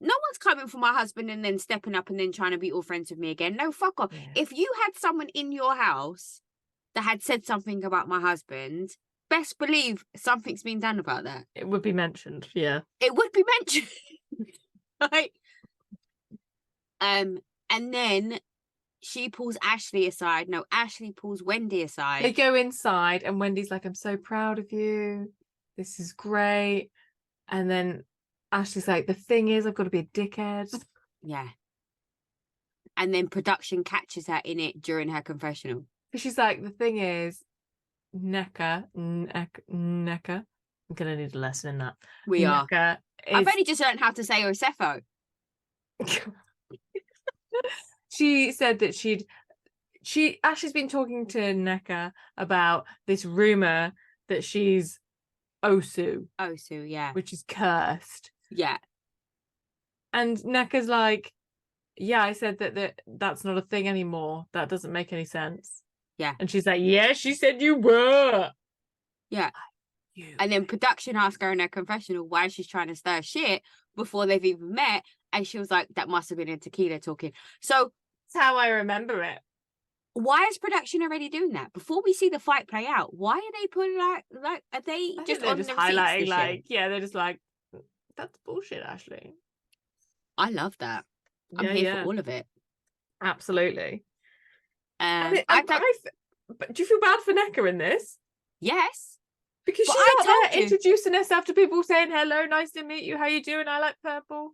No one's coming for my husband and then stepping up and then trying to be all friends with me again. No, fuck off. Yeah. If you had someone in your house that had said something about my husband, best believe something's been done about that. It would be mentioned, yeah. It would be mentioned. Right? And then she pulls Ashley aside. No, Ashley pulls Wendy aside. They go inside and Wendy's like, I'm so proud of you. This is great. And then Ashley's like, the thing is, I've got to be a dickhead. Yeah. And then production catches her in it during her confessional. She's like, the thing is, Neka. I'm going to need a lesson in that. We are. I've only just learned how to say Osefo. She said that Ashley's been talking to Neka about this rumor that she's Osu. Osu, yeah. Which is cursed. Yeah. And Neka's like, yeah, I said that's not a thing anymore. That doesn't make any sense. Yeah. And she's like, yeah, she said you were. Yeah. And then production asked her in her confessional why she's trying to stir shit before they've even met. And she was like, that must have been in tequila talking. So that's how I remember it. Why is production already doing that? Before we see the fight play out, why are they putting like are they just on the highlighting like, yeah, they're just like, that's bullshit, Ashley. I love that. I'm here for all of it. Absolutely. But do you feel bad for Neka in this? Yes. Because she's not there introducing herself to people saying, hello, nice to meet you, how you doing? I like purple.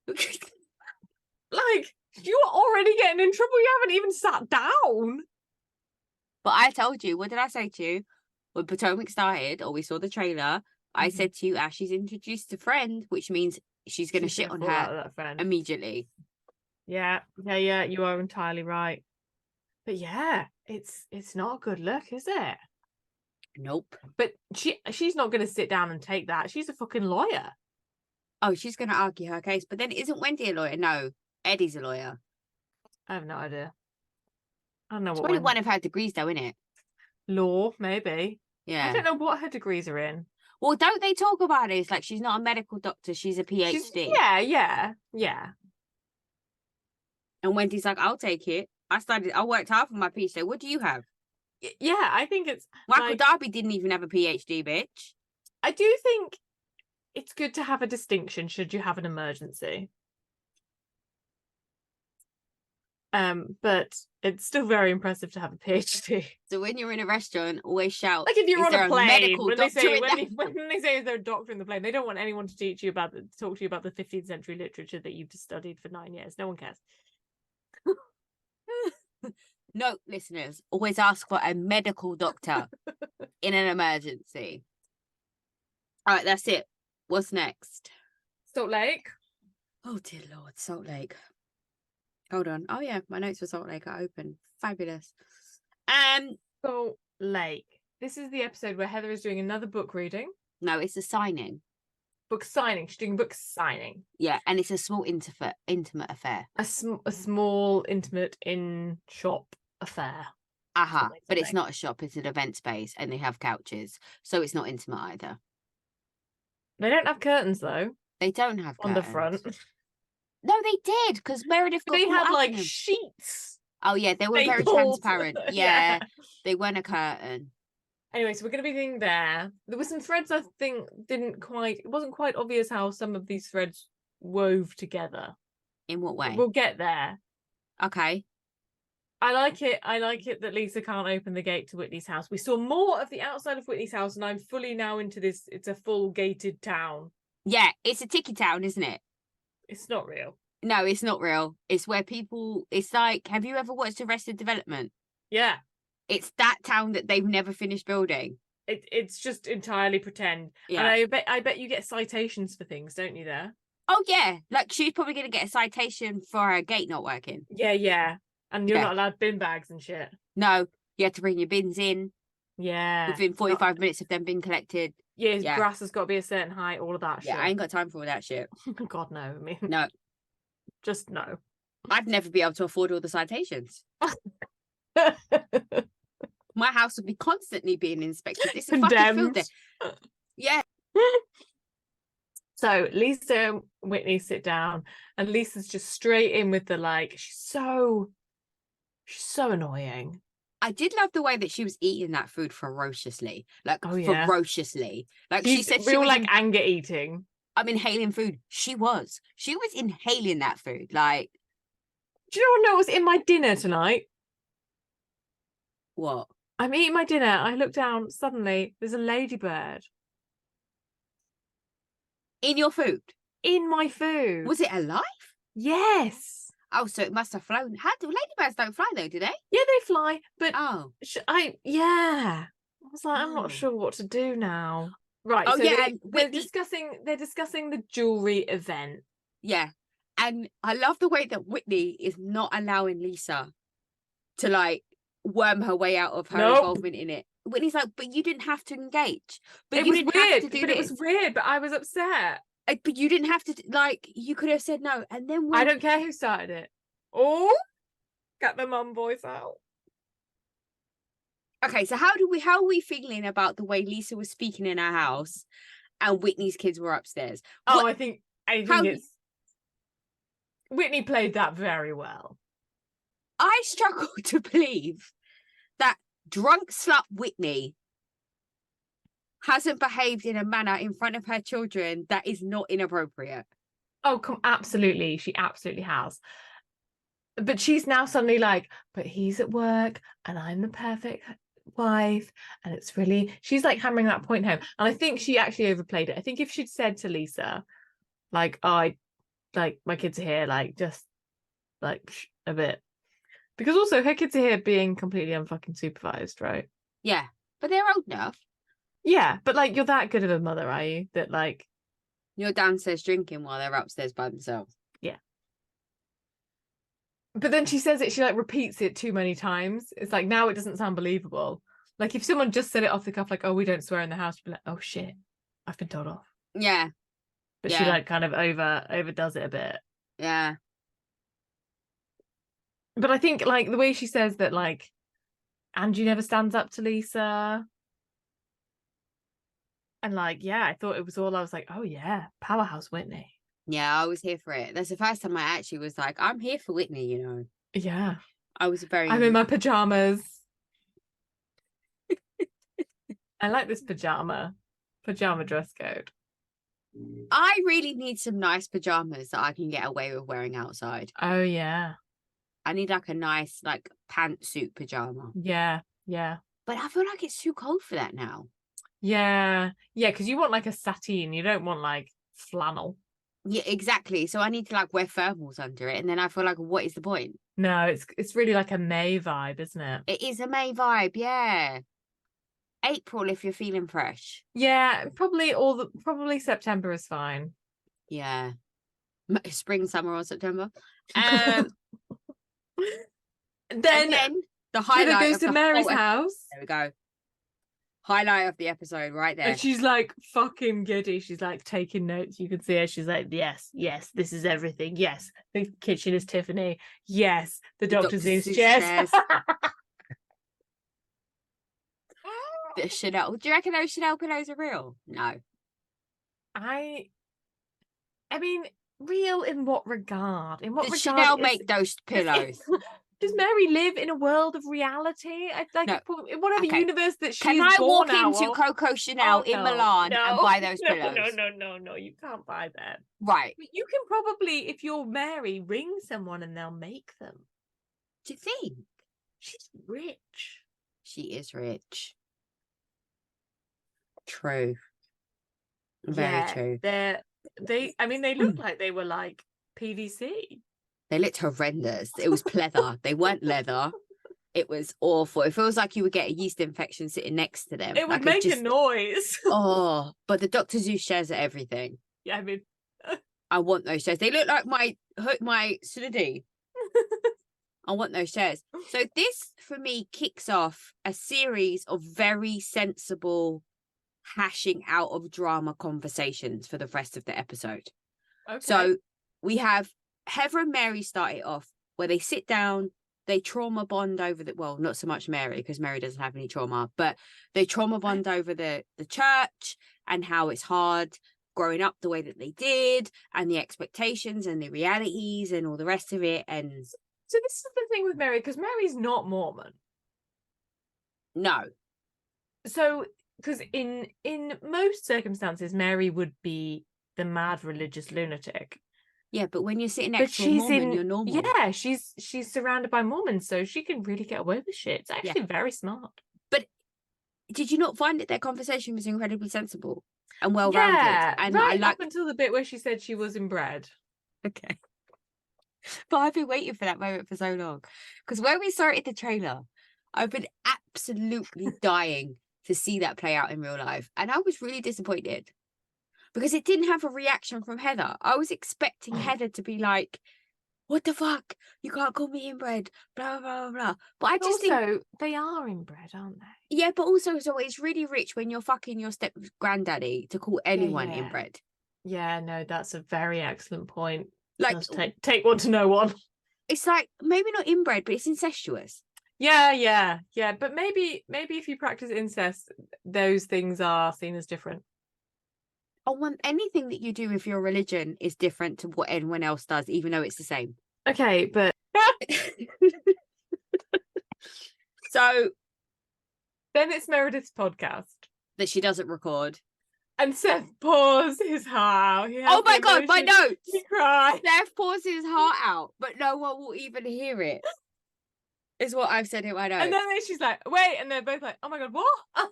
Like, You are already getting in trouble. You haven't even sat down. But I told you, what did I say to you? When Potomac started, or we saw the trailer, I said to you, Ashley's introduced a friend, which means she's going to shit on her immediately. Yeah, you are entirely right. But yeah, it's not a good look, is it? Nope. But she's not going to sit down and take that. She's a fucking lawyer. Oh, she's going to argue her case. But then isn't Wendy a lawyer? No, Eddie's a lawyer. I have no idea. I don't know It's what probably one of her degrees, though, isn't it? Law, maybe. Yeah. I don't know what her degrees are in. Well, don't they talk about it? It's like she's not a medical doctor. She's a PhD. Yeah. And Wendy's like, I'll take it. I worked hard for my PhD. What do you have? Yeah, I think it's... Michael Darby didn't even have a PhD, bitch. I do think it's good to have a distinction should you have an emergency. But it's still very impressive to have a PhD. So when you're in a restaurant, always shout. Like if you're on a plane, when they say is there a doctor in the plane, they don't want anyone to talk to you about the 15th century literature that you've just studied for 9 years. No one cares. No, listeners, always ask for a medical doctor in an emergency. All right, that's it. What's next? Salt Lake. Oh dear Lord, Salt Lake. Hold on. Oh yeah, my notes for Salt Lake are open. Fabulous. Salt Lake. This is the episode where Heather is doing another book reading. No, it's a signing. Book signing. She's doing book signing. Yeah, and it's a small intimate affair. A small intimate in shop affair. But it's not a shop, it's an event space, and they have couches, so it's not intimate either. They don't have curtains though. They don't have curtains. On the front. No, they did, because Meredith got they had like them. sheets. Oh yeah, they were very transparent. Yeah, they weren't a curtain. Anyway, so we're going to be doing there. There were some threads I think it wasn't quite obvious how some of these threads wove together. In what way? We'll get there. Okay. I like it that Lisa can't open the gate to Whitney's house. We saw more of the outside of Whitney's house, and I'm fully now into this. It's a full gated town. Yeah, it's a ticky town, isn't it? It's not real. No, it's not real. It's where people... It's like, have you ever watched Arrested Development? Yeah. It's that town that they've never finished building. It's just entirely pretend. Yeah. And I bet you get citations for things, don't you, there? Oh, yeah. Like, she's probably going to get a citation for her gate not working. Yeah. And you're not allowed bin bags and shit. No. You have to bring your bins in. Yeah. Within 45 minutes of them being collected. Yeah, grass has got to be a certain height, all of that shit. Yeah, I ain't got time for all that shit. God, no. I mean... No. Just no. I'd never be able to afford all the citations. My house would be constantly being inspected. This is fucking filthy. Yeah. So Lisa and Whitney sit down, and Lisa's just straight in with the she's so annoying. I did love the way that she was eating that food ferociously. Ferociously. Like she said she was anger eating. I'm inhaling food. She was inhaling that food. Like, do you know what was in my dinner tonight? What? I'm eating my dinner. I look down. Suddenly, there's a ladybird. In your food? In my food. Was it alive? Yes. Oh, so it must have flown. How do ladybirds don't fly though? Do they? Yeah, they fly. But I was like, I'm not sure what to do now. Right. Oh so yeah, they're discussing the jewelry event. Yeah, and I love the way that Whitney is not allowing Lisa to worm her way out of her involvement in it. Whitney's like, but you didn't have to engage. But it was weird. It was weird. But I was upset. But you didn't have to. You could have said no, and then I don't care who started it. Oh, get the mum voice out. Okay, so how are we feeling about the way Lisa was speaking in our house and Whitney's kids were upstairs? I think it's Whitney played that very well. I struggle to believe that drunk slut Whitney hasn't behaved in a manner in front of her children that is not inappropriate. Oh, absolutely. She absolutely has. But she's now suddenly like, but he's at work and I'm the perfect wife, and it's really, she's hammering that point home. And I think she actually overplayed it. I think if she'd said to Lisa, my kids are here, just like a bit. Because also her kids are here being completely unfucking supervised, right? Yeah, but they're old enough. Yeah, but like you're that good of a mother, are you? That like You're downstairs drinking while they're upstairs by themselves. yeah. But then she says it, she like repeats it too many times. It's like now it doesn't sound believable. Like if someone just said it off the cuff, like, oh, we don't swear in the house, you'd be like, oh shit, I've been told off. Yeah. But yeah. she like kind of overdoes it a bit. Yeah. But I think like the way she says that, like, Angie never stands up to Lisa. And like, yeah, I thought it was all, I was like, oh yeah, powerhouse Whitney. Yeah, I was here for it. That's the first time I actually was like, I'm here for Whitney, you know. Yeah. I was very I'm in my pajamas. I like this pajama dress code. I really need some nice pajamas that I can get away with wearing outside. Oh yeah. I need like a nice like pantsuit pajama. Yeah, yeah. But I feel like it's too cold for that now. Yeah. Yeah, because you want like a sateen, you don't want like flannel. Yeah, exactly. So I need to like wear thermals under it, and then I feel like, what is the point? No, it's really like a May vibe, isn't it? It is a May vibe, yeah. April if you're feeling fresh. Yeah, probably September is fine. Yeah. Spring, summer, or September. Then the highlight goes to Mary's house. There we go. Highlight of the episode right there. And she's like fucking giddy. She's like taking notes. You can see her. She's like, yes, this is everything. Yes, the kitchen is Tiffany. Yes, the doctor's in his chairs. The Chanel. Do you reckon those Chanel pillows are real? No. I mean, real in what regard? In what Did regard Chanel make those pillows? Does Mary live in a world of reality? No. In whatever universe that she's Can I born walk into of? Coco Chanel in Milan and buy those pillows? No, you can't buy them. Right. But you can probably, if you're Mary, ring someone and they'll make them. Do you think? She's rich. She is rich. True. Very true. They look like they were like PVC. They looked horrendous. It was pleather. They weren't leather. It was awful. It feels like you would get a yeast infection sitting next to them. It would make a noise. Oh, but the Dr. Zeus shares are everything. Yeah, I mean, I want those chairs. They look like my solidity. I want those chairs. So this, for me, kicks off a series of very sensible hashing out of drama conversations for the rest of the episode. Okay. So we have Heather and Mary start it off where they sit down, they trauma bond over well, not so much Mary, because Mary doesn't have any trauma, but they trauma bond over the church and how it's hard growing up the way that they did, and the expectations and the realities and all the rest of it. And so this is the thing with Mary, because Mary's not Mormon. No. So, because in most circumstances, Mary would be the mad religious lunatic. Yeah, but when you're sitting next to a Mormon, you're normal. Yeah, she's surrounded by Mormons, so she can really get away with shit. It's actually very smart. But did you not find that their conversation was incredibly sensible and well-rounded? Yeah, and right up until the bit where she said she was inbred. Okay. But I've been waiting for that moment for so long. Because when we started the trailer, I've been absolutely dying to see that play out in real life. And I was really disappointed. Because it didn't have a reaction from Heather. I was expecting Heather to be like, what the fuck? You can't call me inbred, blah, blah, blah, blah. But I just think... they are inbred, aren't they? Yeah, but also, so it's really rich when you're fucking your step granddaddy to call anyone inbred. Yeah, no, that's a very excellent point. Like, take one to know one. It's like, maybe not inbred, but it's incestuous. Yeah. But maybe if you practice incest, those things are seen as different. Anything that you do with your religion is different to what anyone else does, even though it's the same. Okay, but so then it's Meredith's podcast that she doesn't record, and Seth pours his heart out. Oh my god, my notes! He cries. Seth pours his heart out, but no one will even hear it. Is what I've said in my notes. And then she's like, "Wait," and they're both like, "Oh my god, what?"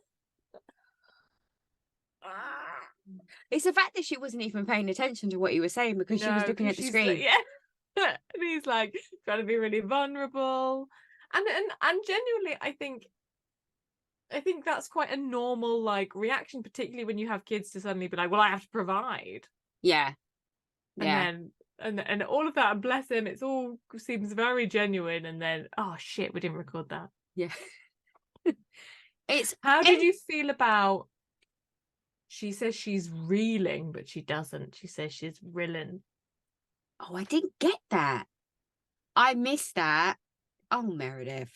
It's the fact that she wasn't even paying attention to what he was saying because she was looking at the screen. And he's like trying to be really vulnerable. And genuinely, I think that's quite a normal like reaction, particularly when you have kids, to suddenly be like, well, I have to provide. Yeah. And Yeah. then and all of that, and bless him, it's all seems very genuine, and then oh shit, we didn't record that. Yeah. It's How did you feel about, she says she's reeling, but she doesn't. She says she's reeling. Oh, I didn't get that. I missed that. Oh, Meredith.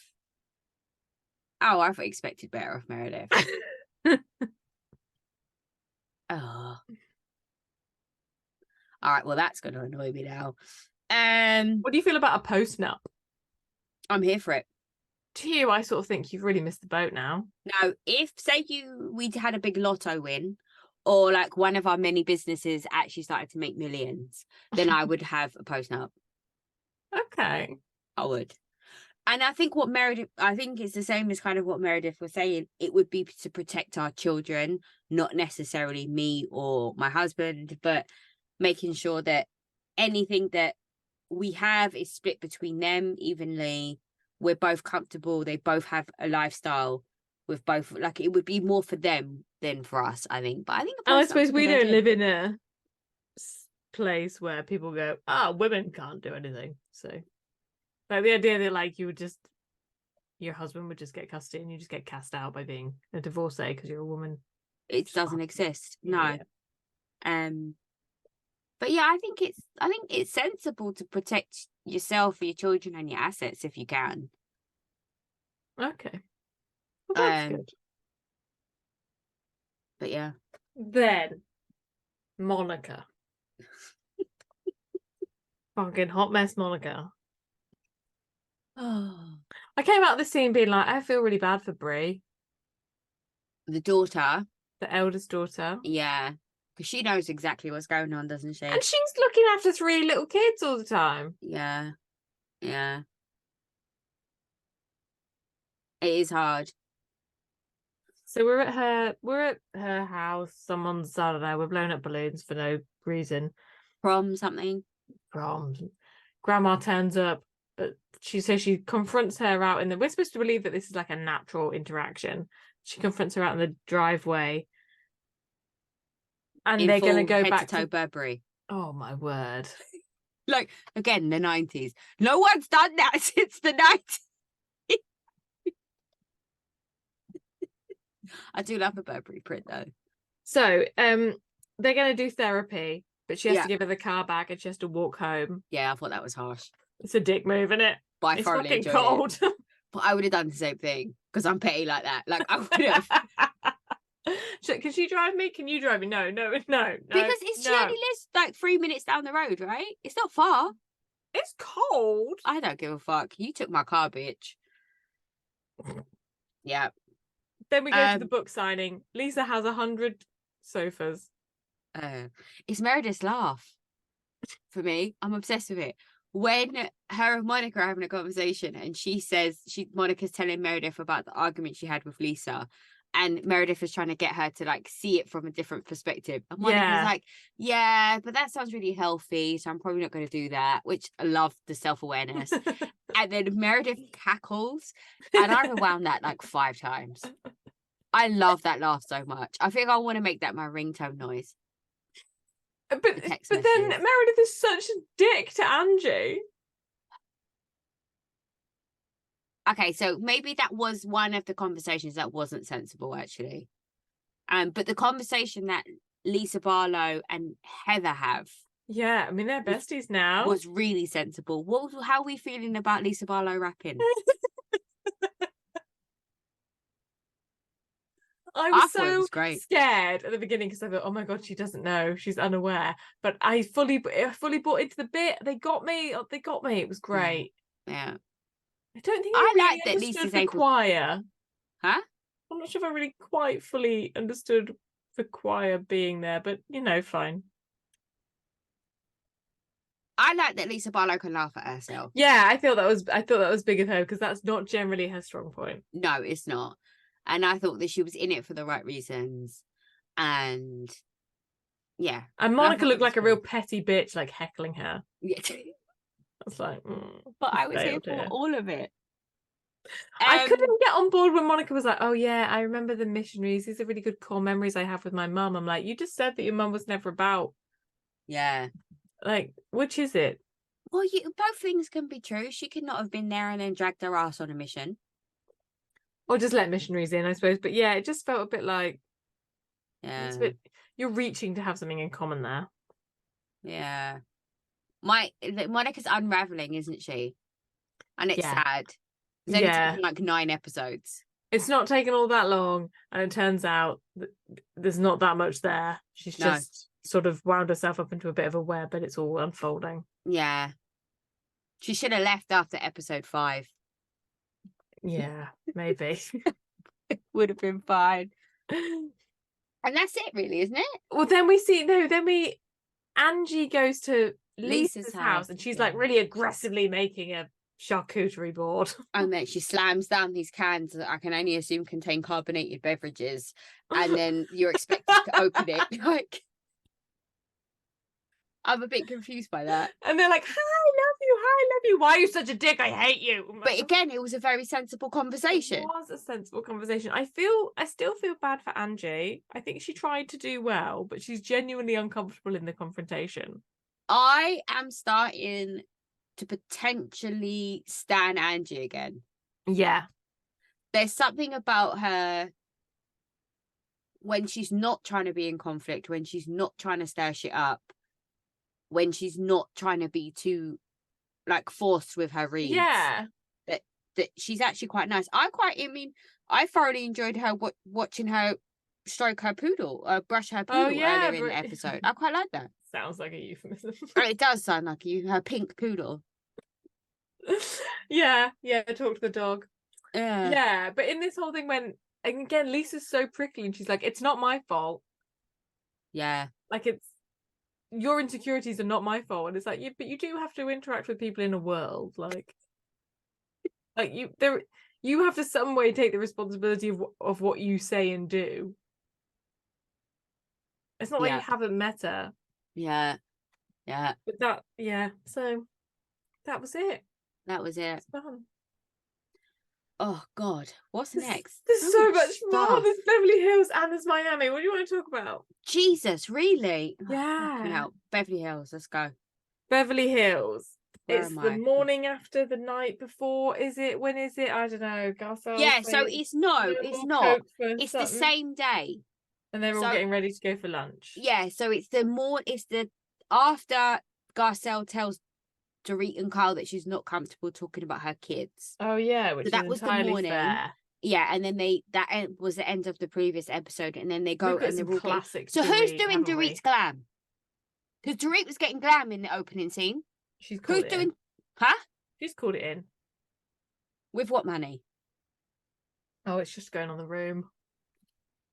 Oh, I've expected better of Meredith. Oh. All right, well, that's going to annoy me now. What do you feel about a post-nup? I'm here for it. To you, I sort of think you've really missed the boat now. Now, if say we'd had a big lotto win, or like one of our many businesses actually started to make millions, then I would have a post-nup. Okay. I would. And I think it's the same as kind of what Meredith was saying. It would be to protect our children, not necessarily me or my husband, but making sure that anything that we have is split between them evenly. We're both comfortable. They both have a lifestyle with both. Like, it would be more for them than for us, I think. But I think And I suppose we don't live in a place where people go, women can't do anything. So like the idea that like your husband would just get custody and you just get cast out by being a divorcee because you're a woman. It doesn't exist. No. Yeah. But yeah, I think it's sensible to protect yourself, your children, and your assets if you can. Okay. Well, that's good. But yeah. Then Monica. Fucking hot mess Monica. Oh. I came out of the scene being like, I feel really bad for Brie. The daughter. The eldest daughter. Yeah. Because she knows exactly what's going on, doesn't she? And she's looking after 3 little kids all the time. Yeah. Yeah. It is hard. So we're at her house. Someone's, I don't know, we're blowing up balloons for no reason. Prom something. Prom. Grandma turns up, but she says she confronts her out in the, we're supposed to believe that this is like a natural interaction. She confronts her out in the driveway. And they're going to go back to Burberry. Oh my word. Like, again, the 90s. No one's done that since the 90s. I do love a Burberry print though. So, they're going to do therapy, but she has to give her the car back and she has to walk home. Yeah, I thought that was harsh. It's a dick move, isn't it? But it's fucking cold. But I would have done the same thing because I'm petty like that. Like, I would have. Can she drive me? Can you drive me? No. Because she only lives like 3 minutes down the road, right? It's not far. It's cold. I don't give a fuck. You took my car, bitch. Yeah. Then we go to the book signing. Lisa has 100 sofas. It's Meredith's laugh. For me, I'm obsessed with it. When her and Monica are having a conversation and she says Monica's telling Meredith about the argument she had with Lisa. And Meredith is trying to get her to like see it from a different perspective. And Monica's like, yeah, but that sounds really healthy. So I'm probably not going to do that, which I love the self-awareness. And then Meredith cackles. And I rewound that like 5 times. I love that laugh so much. I think I want to make that my ringtone noise. But then Meredith is such a dick to Angie. Okay, so maybe that was one of the conversations that wasn't sensible, actually. But the conversation that Lisa Barlow and Heather have, yeah, I mean they're besties now, was really sensible. How are we feeling about Lisa Barlow rapping? I was so scared at the beginning because I thought, oh my god, she doesn't know, she's unaware. But I fully bought into the bit. They got me. It was great. Yeah. I don't think I really like that Lisa's the choir. Huh? I'm not sure if I really quite fully understood the choir being there, but fine. I like that Lisa Barlow can laugh at herself. Yeah, I thought that was big of her because that's not generally her strong point. No, it's not. And I thought that she was in it for the right reasons. And yeah. And Monica looked like a real petty bitch, like heckling her. Yeah. was like, but I was here failed for here. all of it. I couldn't get on board when Monica was like, oh yeah, I remember the missionaries. These are really good core memories I have with my mum. I'm like, you just said that your mum was never about. Yeah. Like, which is it? Well, both things can be true. She could not have been there and then dragged her ass on a mission. Or just let missionaries in, I suppose. But yeah, it just felt a bit like, Yeah. You're reaching to have something in common there. Yeah. Monica's unraveling, isn't she? And it's sad. It's only taken like 9 episodes. It's not taken all that long, and it turns out that there's not that much there. She's just sort of wound herself up into a bit of a web, and it's all unfolding. Yeah. She should have left after episode 5. Yeah, maybe. It would have been fine. And that's it, really, isn't it? Well, Angie goes to Lisa's house, and she's like really aggressively making a charcuterie board. And then she slams down these cans that I can only assume contain carbonated beverages. And then you're expected to open it. Like, I'm a bit confused by that. And they're like, hi, love you. Why are you such a dick? I hate you. But again, it was a very sensible conversation. It was a sensible conversation. I still feel bad for Angie. I think she tried to do well, but she's genuinely uncomfortable in the confrontation. I am starting to potentially stan Angie again. Yeah. There's something about her when she's not trying to be in conflict, when she's not trying to stir shit up, when she's not trying to be too like forced with her reads. Yeah. That she's actually quite nice. I thoroughly enjoyed her watching her stroke her poodle, brush her poodle earlier in the episode. I quite like that. Sounds like a euphemism. It does sound like her pink poodle. Yeah, talk to the dog. Yeah, but in this whole thing when again Lisa's so prickly and she's like, it's not my fault. Yeah. Like, it's your insecurities are not my fault. And it's like, but you do have to interact with people in a world. Like you have to some way take the responsibility of what you say and do. It's not like you haven't met her. Yeah. But so that was it. It's fun. Oh God, what's next? There's so much more. There's Beverly Hills and there's Miami. What do you want to talk about? Jesus, really? Yeah. Beverly Hills, let's go. Beverly Hills. It's the morning after, the night before. Is it? When is it? I don't know. Garcelle. Yeah, so it's not. It's the same day. And they're all getting ready to go for lunch. Yeah, so it's the after Garcelle tells Dorit and Carl that she's not comfortable talking about her kids. Oh yeah, which that was the morning. Fair. Yeah, and then that was the end of the previous episode, and then they go and they're all classic. So who's doing Dorit's glam? Because Dorit was getting glam in the opening scene. Who's doing? Huh? She's called it in. With what money? Oh, it's just going on the room.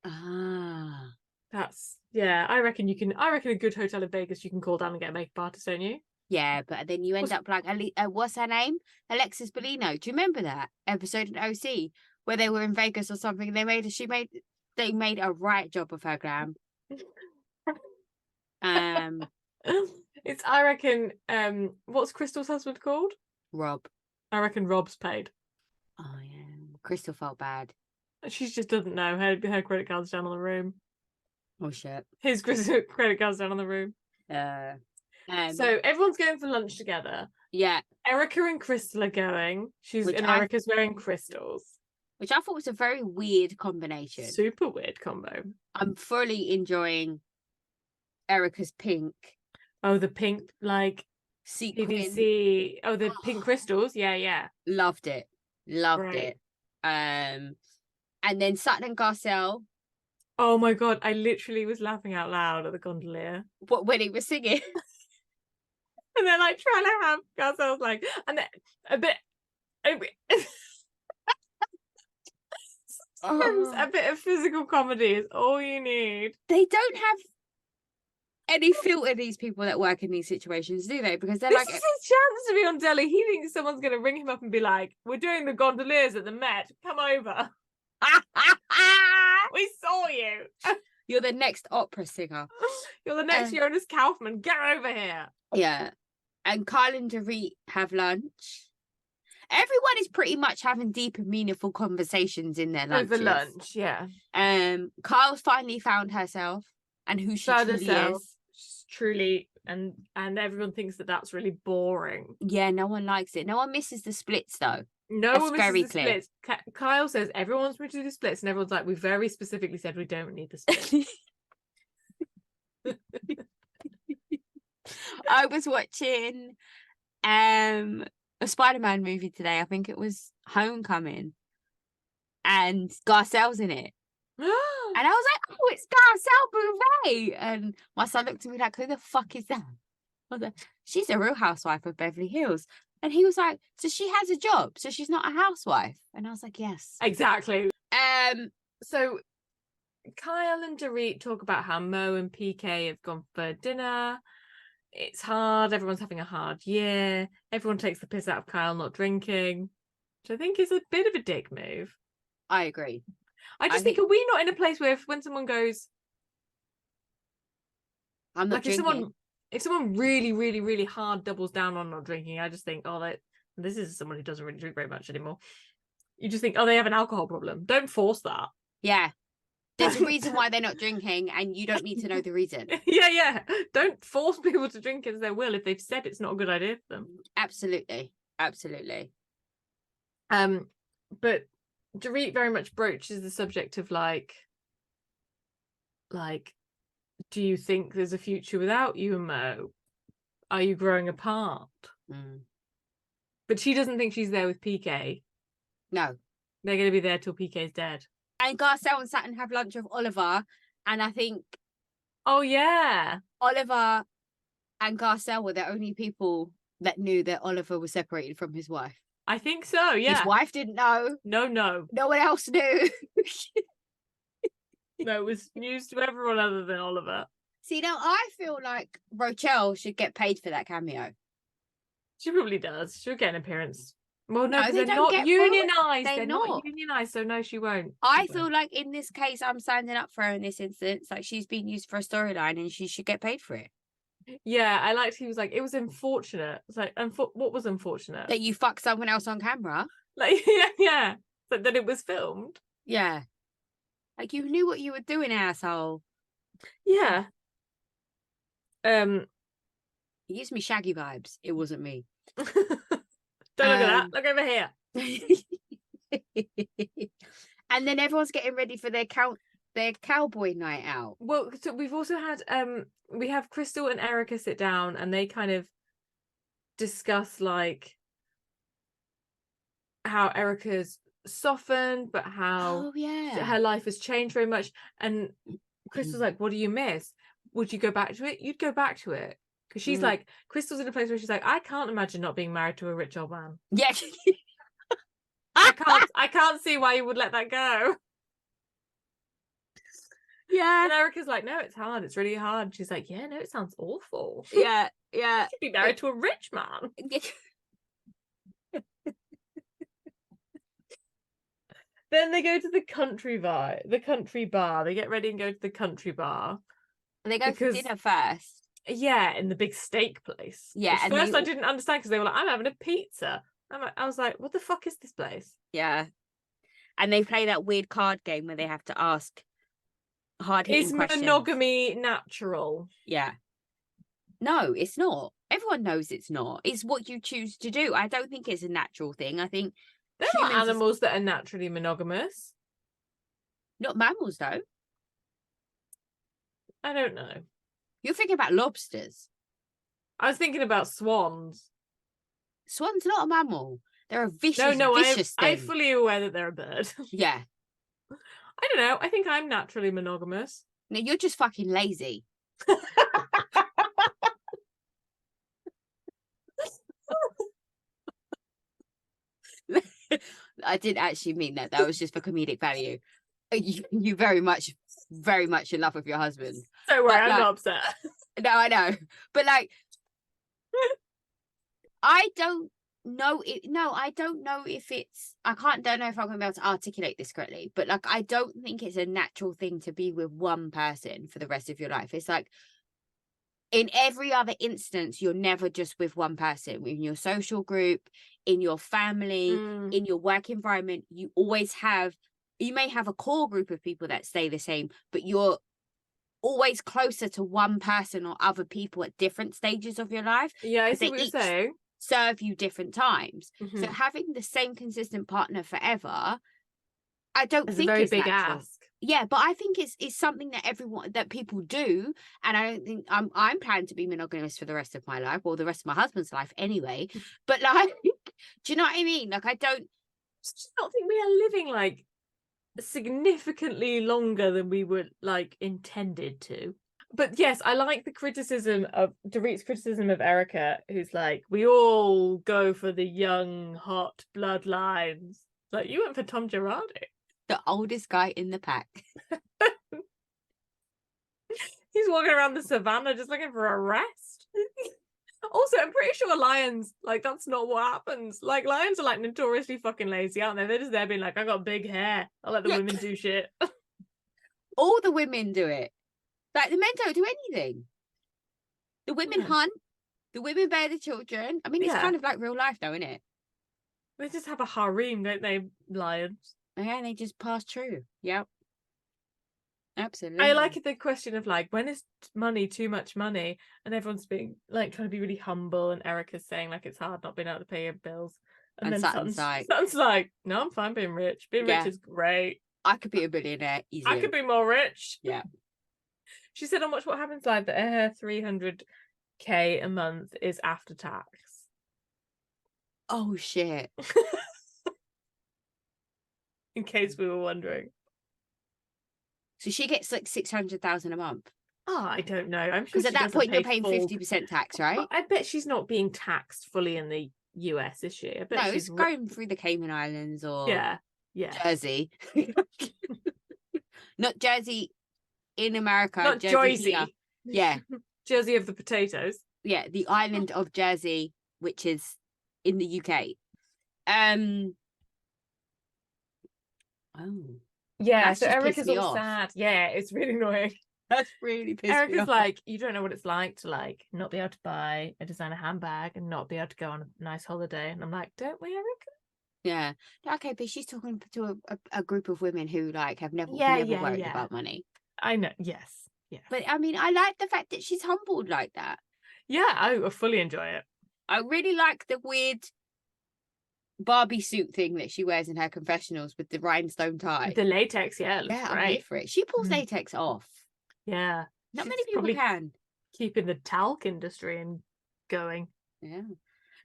Ah, I reckon a good hotel in Vegas you can call down and get a makeup artist, don't you? Yeah, but then you end up like what's her name? Alexis Bellino. Do you remember that episode in OC where they were in Vegas or something? They made a right job of her glam. It's I reckon what's Crystal's husband called? Rob. I reckon Rob's paid. Oh yeah. Crystal felt bad. She just doesn't know. Her credit card's down on the room. Oh shit. His credit card's down on the room. So everyone's going for lunch together. Yeah. Erica and Crystal are going. Erica's wearing crystals. Which I thought was a very weird combination. Super weird combo. I'm fully enjoying Erica's pink. Oh, the pink, like sequin. PVC. Oh, the pink crystals. Yeah. Loved it. And then Sutton and Garcelle. Oh my God, I literally was laughing out loud at the gondolier. What, when he was singing? And they're like trying to have Garcelle's like, and then a bit a bit of physical comedy is all you need. They don't have any filter, these people that work in these situations, do they? Because this is his chance to be on Delhi. He thinks someone's going to ring him up and be like, we're doing the gondoliers at the Met, come over. We saw you. You're the next opera singer. You're the next Jonas Kaufman. Get over here. Yeah. and Kyle and Dorit have lunch. Everyone is pretty much having deep and meaningful conversations in their lunches. Over lunch, yeah. Kyle's finally found herself and who she Found truly herself. is. She's truly, and everyone thinks that that's really boring. Yeah, no one likes it. No one misses the splits though. No That's one misses very the clear. splits. Kyle says everyone wants me to do the splits, and everyone's like, we very specifically said we don't need the splits. I was watching a Spider-Man movie today. I think it was Homecoming, and Garcelle's in it. And I was like, oh, it's Garcelle Bouvet. And my son looked at me like, who the fuck is that? I was like, she's a real housewife of Beverly Hills. And he was like, so she has a job, so she's not a housewife. And I was like, yes. Exactly. So Kyle and Dorit talk about how Mo and PK have gone for dinner. It's hard. Everyone's having a hard year. Everyone takes the piss out of Kyle not drinking, which I think is a bit of a dick move. I agree. I just think, are we not in a place where when someone goes, I'm not like, drinking. if someone really, really, really hard doubles down on not drinking, I just think, oh, this is someone who doesn't really drink very much anymore. You just think, oh, they have an alcohol problem. Don't force that. Yeah. There's a reason why they're not drinking, and you don't need to know the reason. Yeah. Don't force people to drink as their will if they've said it's not a good idea for them. Absolutely. But Dorit very much broaches the subject of like, do you think there's a future without you and Mo? Are you growing apart? But she doesn't think she's there with PK. No. They're going to be there till PK's dead. And Garcelle and Saturn have lunch with Oliver, and I think... Oh, yeah. Oliver and Garcelle were the only people that knew that Oliver was separated from his wife. I think so, yeah. His wife didn't know. No. No one else knew. No, it was news to everyone other than Oliver. See, now I feel like Rochelle should get paid for that cameo. She probably does. She'll get an appearance. Well, no, they they're don't not get unionised. They're not unionised, so no, she won't. I feel like in this case, I'm standing up for her in this instance. Like, she's been used for a storyline and she should get paid for it. Yeah, I liked he was like, it was unfortunate. It's like, what was unfortunate? That you fucked someone else on camera. Like, yeah. But that it was filmed. Yeah. Like, you knew what you were doing, asshole. Yeah. It gives me Shaggy vibes. It wasn't me. Don't look at that. Look over here. And then everyone's getting ready for their cowboy night out. Well, so we've also had we have Crystal and Erica sit down and they kind of discuss like how Erica's softened, but how her life has changed very much. And Crystal's like, what do you miss? Would you go back to it? You'd go back to it. Because she's like, Crystal's in a place where she's like, I can't imagine not being married to a rich old man. Yeah. I can't see why you would let that go. Yeah. And Erica's like, no, it's hard. It's really hard. And she's like, yeah, no, it sounds awful. Yeah. You should be married to a rich man. Then they go to the country bar. They get ready and go to the country bar. And they go for dinner first. Yeah, in the big steak place. Yeah. At first I didn't understand because they were like, I'm having a pizza. I was like, what the fuck is this place? Yeah. And they play that weird card game where they have to ask hard-hitting questions. Is monogamy natural? Yeah. No, it's not. Everyone knows it's not. It's what you choose to do. I don't think it's a natural thing. I think there are animals that are naturally monogamous. Not mammals, though. I don't know. You're thinking about lobsters. I was thinking about swans. Swan's not a mammal. They're a vicious, vicious thing. I'm fully aware that they're a bird. Yeah. I don't know. I think I'm naturally monogamous. No, you're just fucking lazy. I didn't actually mean that. That was just for comedic value. You very much in love with your husband. Don't worry, I'm not upset. No, I know. But like, I don't know if it's, don't know if I'm going to be able to articulate this correctly, but like, I don't think it's a natural thing to be with one person for the rest of your life. It's like, In every other instance, you're never just with one person. In your social group, in your family, in your work environment, you may have a core group of people that stay the same, but you're always closer to one person or other people at different stages of your life. Yeah, I see they what you're each saying. serve you different times. Mhm. So having the same consistent partner forever, I don't It's a think very it's big natural. ask. Yeah, but I think it's something that people do, and I don't think I'm planning to be monogamous for the rest of my life, or the rest of my husband's life anyway. But like, do you know what I mean? Like, I just not think we are living like significantly longer than we were like intended to. But yes, I like the criticism of Dorit's criticism of Erica, who's like, we all go for the young, hot bloodlines. Like, you went for Tom Girardi. the oldest guy in the pack. He's walking around the savannah just looking for a rest. Also, I'm pretty sure lions, like, that's not what happens. Like, lions are like notoriously fucking lazy, aren't they? They're just there being like, I got big hair. I'll let the women do shit. All the women do it. Like, the men don't do anything. The women hunt. The women bear the children. I mean, it's kind of like real life, though, isn't it? They just have a harem, don't they, lions? Yeah, they just pass through. Yep. Absolutely. I like the question of like, when is money too much money? And everyone's being like trying to be really humble, and Erica's saying like it's hard not being able to pay your bills. And then Sutton's like, no, I'm fine being rich. Being rich is great. I could be a billionaire easily. I could be more rich. Yeah. She said on Watch What Happens Live that her 300k a month is after tax. Oh shit. In case we were wondering. So she gets like 600,000 a month. Oh, I don't know. I'm sure because at that point you're paying 50% tax, right? I bet she's not being taxed fully in the US, is she? I bet no, she's going through the Cayman Islands or Jersey. Not Jersey in America. Not Jersey. Yeah. Jersey of the potatoes. Yeah, the island of Jersey, which is in the UK. Oh. Yeah, so Erica's all sad. Yeah, it's really annoying. That's really pissed me off. Erica's like, you don't know what it's like to like not be able to buy a designer handbag and not be able to go on a nice holiday. And I'm like, don't we, Erica? Yeah. Okay, but she's talking to a group of women who like have never worried about money. I know. Yes. But I mean, I like the fact that she's humbled like that. Yeah, I fully enjoy it. I really like the weird Barbie suit thing that she wears in her confessionals with the rhinestone tie. The latex, looks great. I'm here for it. She pulls latex off. Yeah. Not many people can. Keeping the talc industry going. Yeah.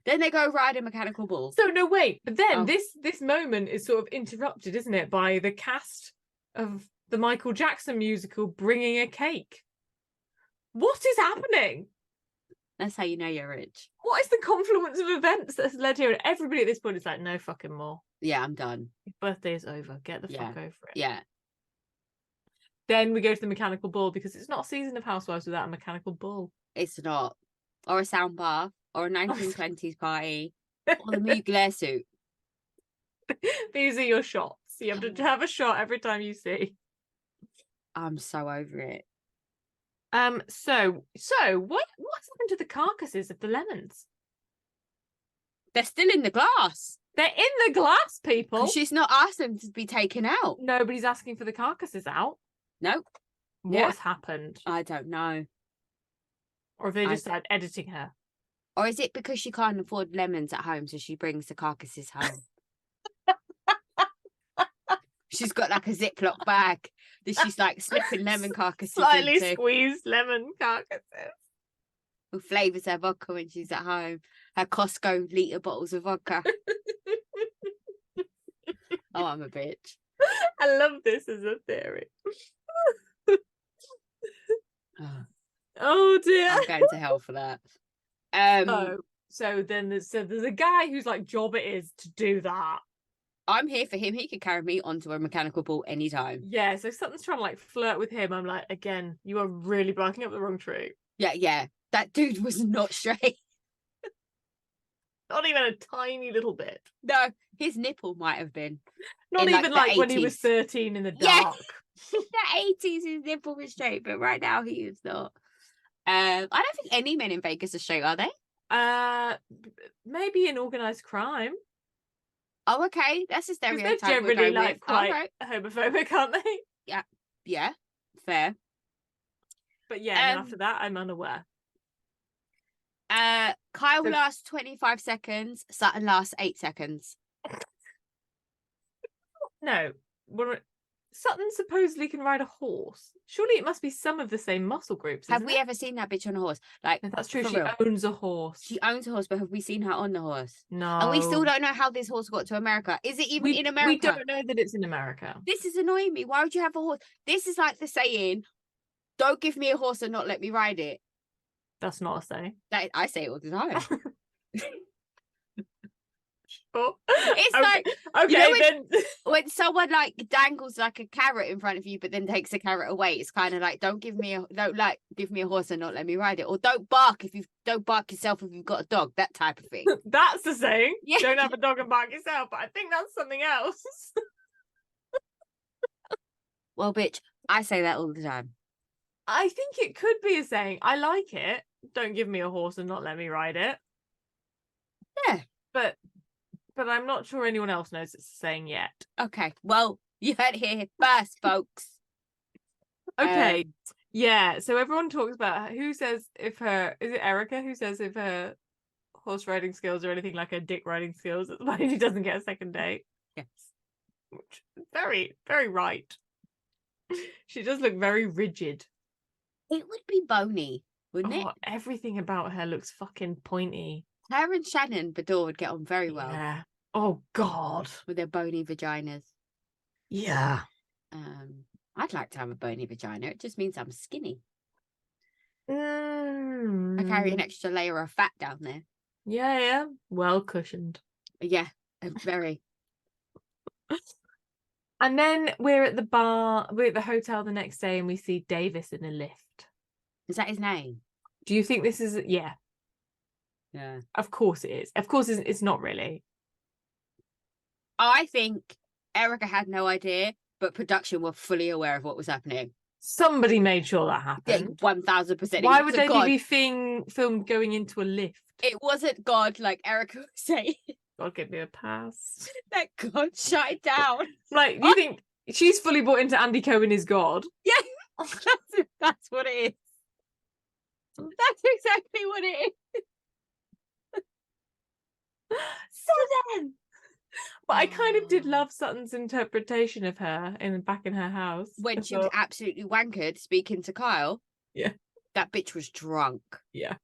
Then they go ride a mechanical bull. So no, wait. But then this moment is sort of interrupted, isn't it, by the cast of the Michael Jackson musical bringing a cake. What is happening? That's how you know you're rich. What is the confluence of events that's led here? And everybody at this point is like, no fucking more. Yeah, I'm done. Your birthday is over. Get the fuck over it. Yeah. Then we go to the mechanical bull because it's not a season of Housewives without a mechanical bull. It's not. Or a sound bath. Or a 1920s party. Or the Mugler suit. These are your shots. You have to have a shot every time you see. I'm so over it. So what's happened to the carcasses of the lemons? They're still in the glass. They're in the glass, people. She's not asked them to be taken out. Nobody's asking for the carcasses out. Nope. What's happened? I don't know. Or have they just started editing her? Or is it because she can't afford lemons at home, so she brings the carcasses home? She's got like a Ziploc bag that she's like slipping lemon carcasses Slightly into. Squeezed lemon carcasses. Who flavours her vodka when she's at home. Her Costco litre bottles of vodka. Oh, I'm a bitch. I love this as a theory. Oh dear. I'm going to hell for that. So there's a guy whose like job it is to do that. I'm here for him. He could carry me onto a mechanical bull anytime. Yeah, so something's trying to like flirt with him. I'm like, again, you are really barking up the wrong tree. Yeah. That dude was not straight. Not even a tiny little bit. No, his nipple might have been. Not even like when he was 13 in the dark. The 80s, his nipple was straight, but right now he is not. I don't think any men in Vegas are straight, are they? Maybe in organised crime. Oh, okay. That's a Because they're stereotype we're generally going like with. quite Okay. homophobic, aren't they? Yeah. Fair. But yeah, and after that, I'm unaware. Kyle So- lasts 25 seconds. Sutton lasts 8 seconds. No, Sutton supposedly can ride a horse. Surely it must be some of the same muscle groups. Have isn't we it? ever seen that bitch on a horse? Like, No, that's true. for She real. owns a horse. She owns a horse, but have we seen her on the horse? No. And we still don't know how this horse got to America. Is it even in America? We don't know that it's in America. This is annoying me. Why would you have a horse? This is like the saying, don't give me a horse and not let me ride it. That's not a saying. I say it all the time. It's like, okay, you know, then when someone like dangles like a carrot in front of you but then takes the carrot away, it's kind of like don't give me a horse and not let me ride it, or don't bark yourself if you've got a dog, that type of thing. That's the saying. Yeah. Don't have a dog and bark yourself, but I think that's something else. Well, bitch, I say that all the time. I think it could be a saying. I like it. Don't give me a horse and not let me ride it. Yeah. But I'm not sure anyone else knows it's a saying yet. Okay, well, you heard it here first, folks. Okay. Yeah, so everyone talks about who says is it Erica who says if her horse riding skills are anything like her dick riding skills, that's why she doesn't get a second date. Yes. Which is very, very right. She does look very rigid. It would be bony, wouldn't it? Everything about her looks fucking pointy. Her and Shannon Bador would get on very well. Yeah. Oh God. With their bony vaginas. Yeah. I'd like to have a bony vagina. It just means I'm skinny. I Mm. carry an extra layer of fat down there. Yeah. Well cushioned. Yeah, very. And then we're at the hotel the next day and we see Davis in a lift. Is that his name? Do you think this is Yeah. Of course it is. Of course it's not really. I think Erica had no idea, but production were fully aware of what was happening. Somebody made sure that Yeah, happened. 1000%. Why would they be filmed going into a lift? It wasn't God, like Erica was saying. God, give me a pass. That God shut it down. Like, you think she's fully bought into Andy Cohen is God? Yeah, that's what it is. That's exactly what it is. So then, but I kind of did love Sutton's interpretation of her back in her house When she was absolutely wankered speaking to Kyle. Yeah. That bitch was drunk. Yeah.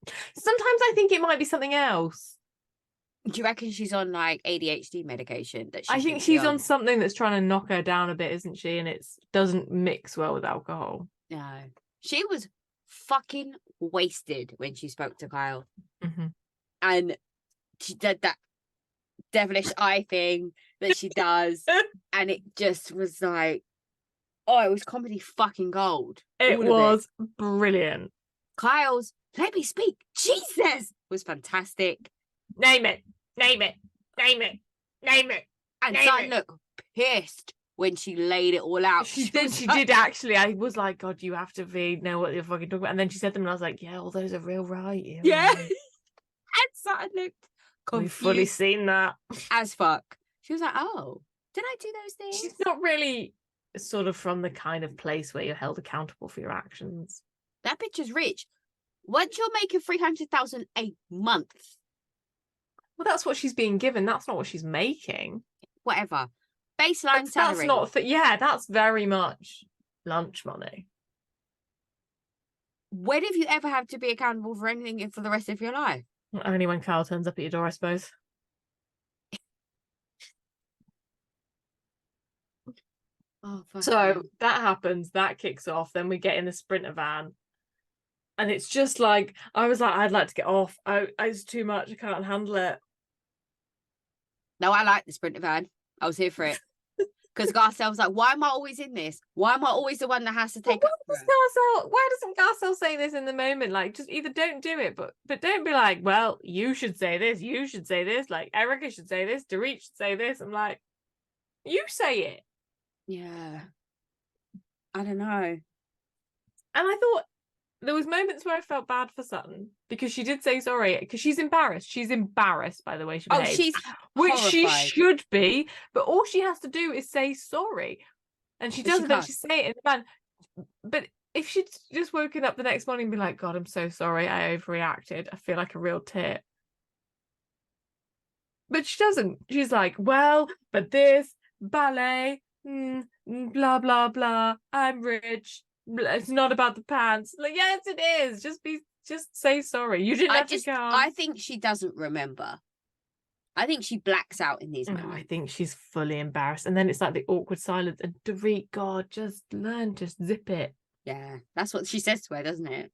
Sometimes I think it might be something else. Do you reckon she's on like ADHD medication? I think she's on something that's trying to knock her down a bit, isn't she? And it doesn't mix well with alcohol. No. She was fucking wasted when she spoke to Kyle. Mm-hmm. And she did that devilish eye thing that she does. And it just was like, oh, it was comedy fucking gold. It was brilliant. Kyle's "let me speak, Jesus" was fantastic. Name it. Name it. Name it. Name it. And Sutton looked pissed when she laid it all out. She did actually. I was like, God, you have to know what you're fucking talking about. And then she said them and I was like, yeah, all those are real right. Yeah. And Sutton looked confused. We've fully seen that. As fuck. She was like, oh, did I do those things? She's not really sort of from the kind of place where you're held accountable for your actions. That bitch is rich. Once you're making 300,000 a month. Well, that's what she's being given. That's not what she's making. Whatever. Baseline salary. That's not. That's very much lunch money. When have you ever had to be accountable for anything for the rest of your life? Only when Kyle turns up at your door, I suppose. Oh, so that happens. That kicks off. Then we get in the Sprinter van. And it's just like, I was like, I'd like to get off. It's too much. I can't handle it. No, I like the Sprinter van. I was here for it. Because Garcelle was like, why am I always in this? Why am I always the one that has to take Why doesn't Garcelle say this in the moment? Like, just either don't do it, but don't be like, well, you should say this, you should say this, like Erica should say this, Dorit should say this. I'm like, you say it. Yeah. I don't know. And I thought there was moments where I felt bad for Sutton because she did say sorry because she's embarrassed. She's embarrassed by the way she behaved, she's which she horrified. should be. But all she has to do is say sorry, and she But does she eventually can't. say it in the van. But if she'd just woken up the next morning and be like, "God, I'm so sorry, I overreacted. I feel like a real tit," but she doesn't. She's like, "Well, but this ballet, blah blah blah. I'm rich. It's not about the pants." Like, yes, it is. Just say sorry. You didn't have to come. I think she doesn't remember. I think she blacks out in these No, moments. I think she's fully embarrassed, and then it's like the awkward silence. And Dorit, God, just learn, just zip it. Yeah, that's what she says to her, doesn't it?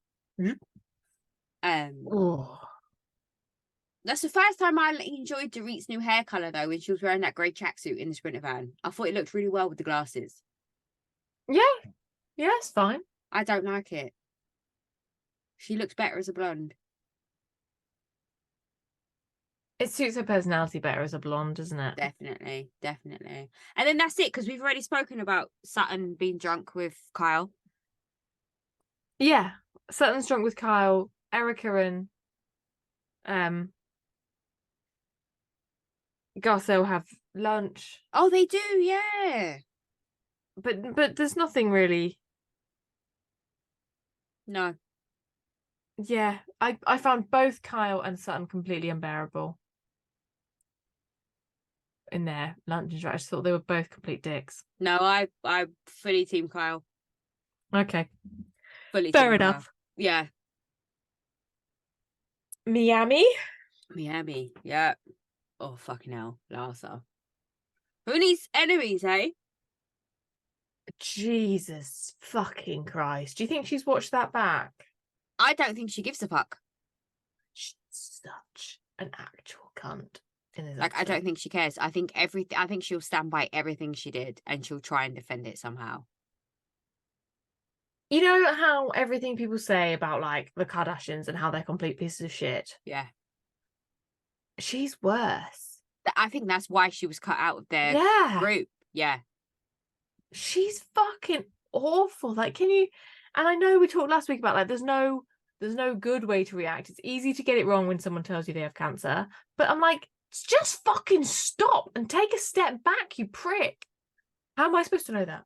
Oh, That's the first time I enjoyed Dorit's new hair colour though, when she was wearing that grey tracksuit in the Sprinter van. I thought it looked really well with the glasses. yeah, it's fine. I don't like it. She looks better as a blonde. It suits her personality better as a blonde, doesn't it? Definitely. And then that's it, because we've already spoken about Sutton being drunk with Kyle. Yeah, Sutton's drunk with Kyle, Erica, and Garcelle have lunch. Oh, they do, yeah. But there's nothing really. No. Yeah, I found both Kyle and Sutton completely unbearable in their lunch interaction. I just thought they were both complete dicks. No, I fully team Kyle. Okay. Fully Fair team enough. Kyle. Yeah. Miami, yeah. Oh, fucking hell, Larsa. Who needs enemies, eh? Jesus fucking Christ. Do you think she's watched that back? I don't think she gives a fuck. She's such an actual cunt in this Like, episode. I don't think she cares. I think she'll stand by everything she did, and she'll try and defend it somehow. You know how everything people say about like the Kardashians and how they're complete pieces of shit? Yeah. She's worse. I think that's why she was cut out of their group. Yeah. She's fucking awful. Like, can you? And I know we talked last week about like there's no good way to react. It's easy to get it wrong when someone tells you they have cancer. But I'm like, just fucking stop and take a step back, you prick. How am I supposed to know that?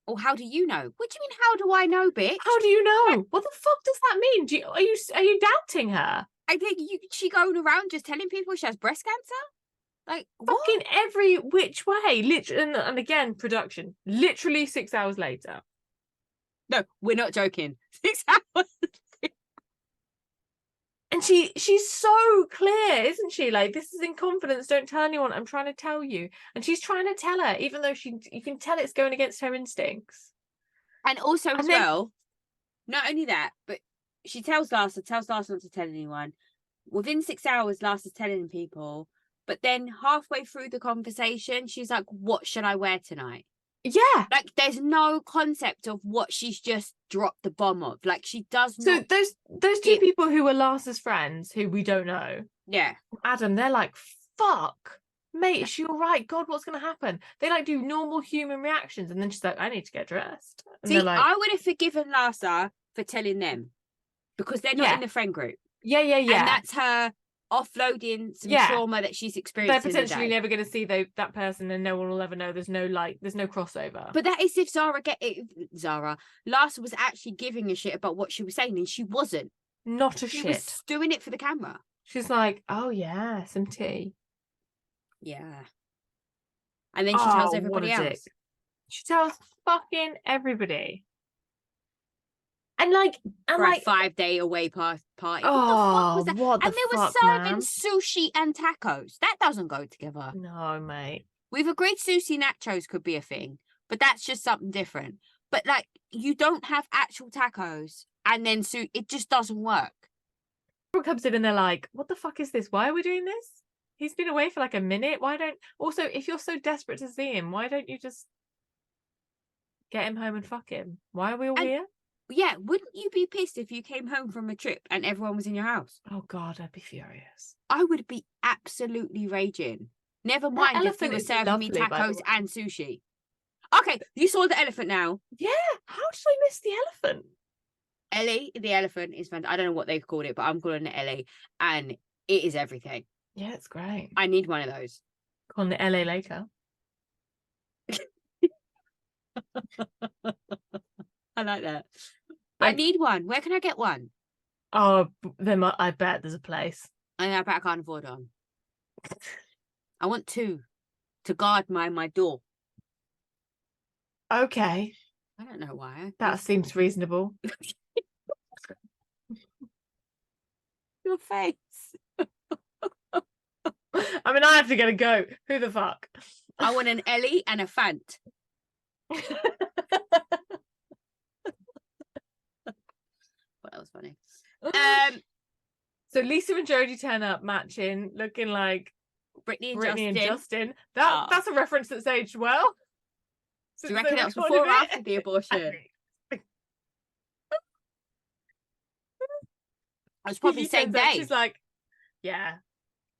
Or how do you know? What do you mean, how do I know, bitch? How do you know? What the fuck does that mean? Are you doubting her? I think she going around just telling people she has breast cancer? Like, Fucking what? every which way. Literally, and again, production. Literally 6 hours later. No, we're not joking. 6 hours. And she's so clear, isn't she? Like, this is in confidence. Don't tell anyone. I'm trying to tell you. And she's trying to tell her, even though you can tell it's going against her instincts. And also, as well, not only that, but she tells Larsa not to tell anyone. Within 6 hours, Larsa's telling people. But then halfway through the conversation, she's like, what should I wear tonight? Yeah. Like, there's no concept of what she's just dropped the bomb of. Like, she does not. So those two people who were Larsa's friends, who we don't know. Yeah. Adam, they're like, fuck. Mate, is she all right? God, what's going to happen? They like do normal human reactions. And then she's like, I need to get dressed. And See, like, I would have forgiven Larsa for telling them. Because they're not in the friend group. Yeah. And that's her offloading some trauma that she's experienced. They're potentially never going to see that person, and no one will ever know. There's no crossover. But that is if Larsa was actually giving a shit about what she was saying, and she wasn't. Not a she shit. Was doing it for the camera. She's like, oh yeah, some tea. Yeah. And then she tells everybody else. She tells fucking everybody. And like, for a 5-day away party. Oh, what the fuck was that? And they were serving sushi and tacos. That doesn't go together. No, mate. We've agreed sushi nachos could be a thing, but that's just something different. But like, you don't have actual tacos and then it just doesn't work. Everyone comes in and they're like, what the fuck is this? Why are we doing this? He's been away for like a minute. Also, if you're so desperate to see him, why don't you just get him home and fuck him? Why are we all here? Yeah, wouldn't you be pissed if you came home from a trip and everyone was in your house? Oh God, I'd be furious. I would be absolutely raging. Never mind if you were serving me tacos and sushi. Okay, you saw the elephant now. Yeah, how did I miss the elephant? Ellie, the elephant, is fantastic. I don't know what they've called it, but I'm calling it Ellie, and it is everything. Yeah, it's great. I need one of those. Calling it LA later. I like that. I need one. Where can I get one? Oh, I bet there's a place. I bet I can't afford one. I want two to guard my door. Okay. I don't know why. That seems reasonable. Your face. I mean, I have to get a goat. Who the fuck? I want an Ellie and a Fant. What else funny? So Lisa and Jodie turn up matching, looking like Brittany and and Justin. That's a reference that's aged well. Do you reckon that was before or after the abortion? I was probably same day. She's like, yeah.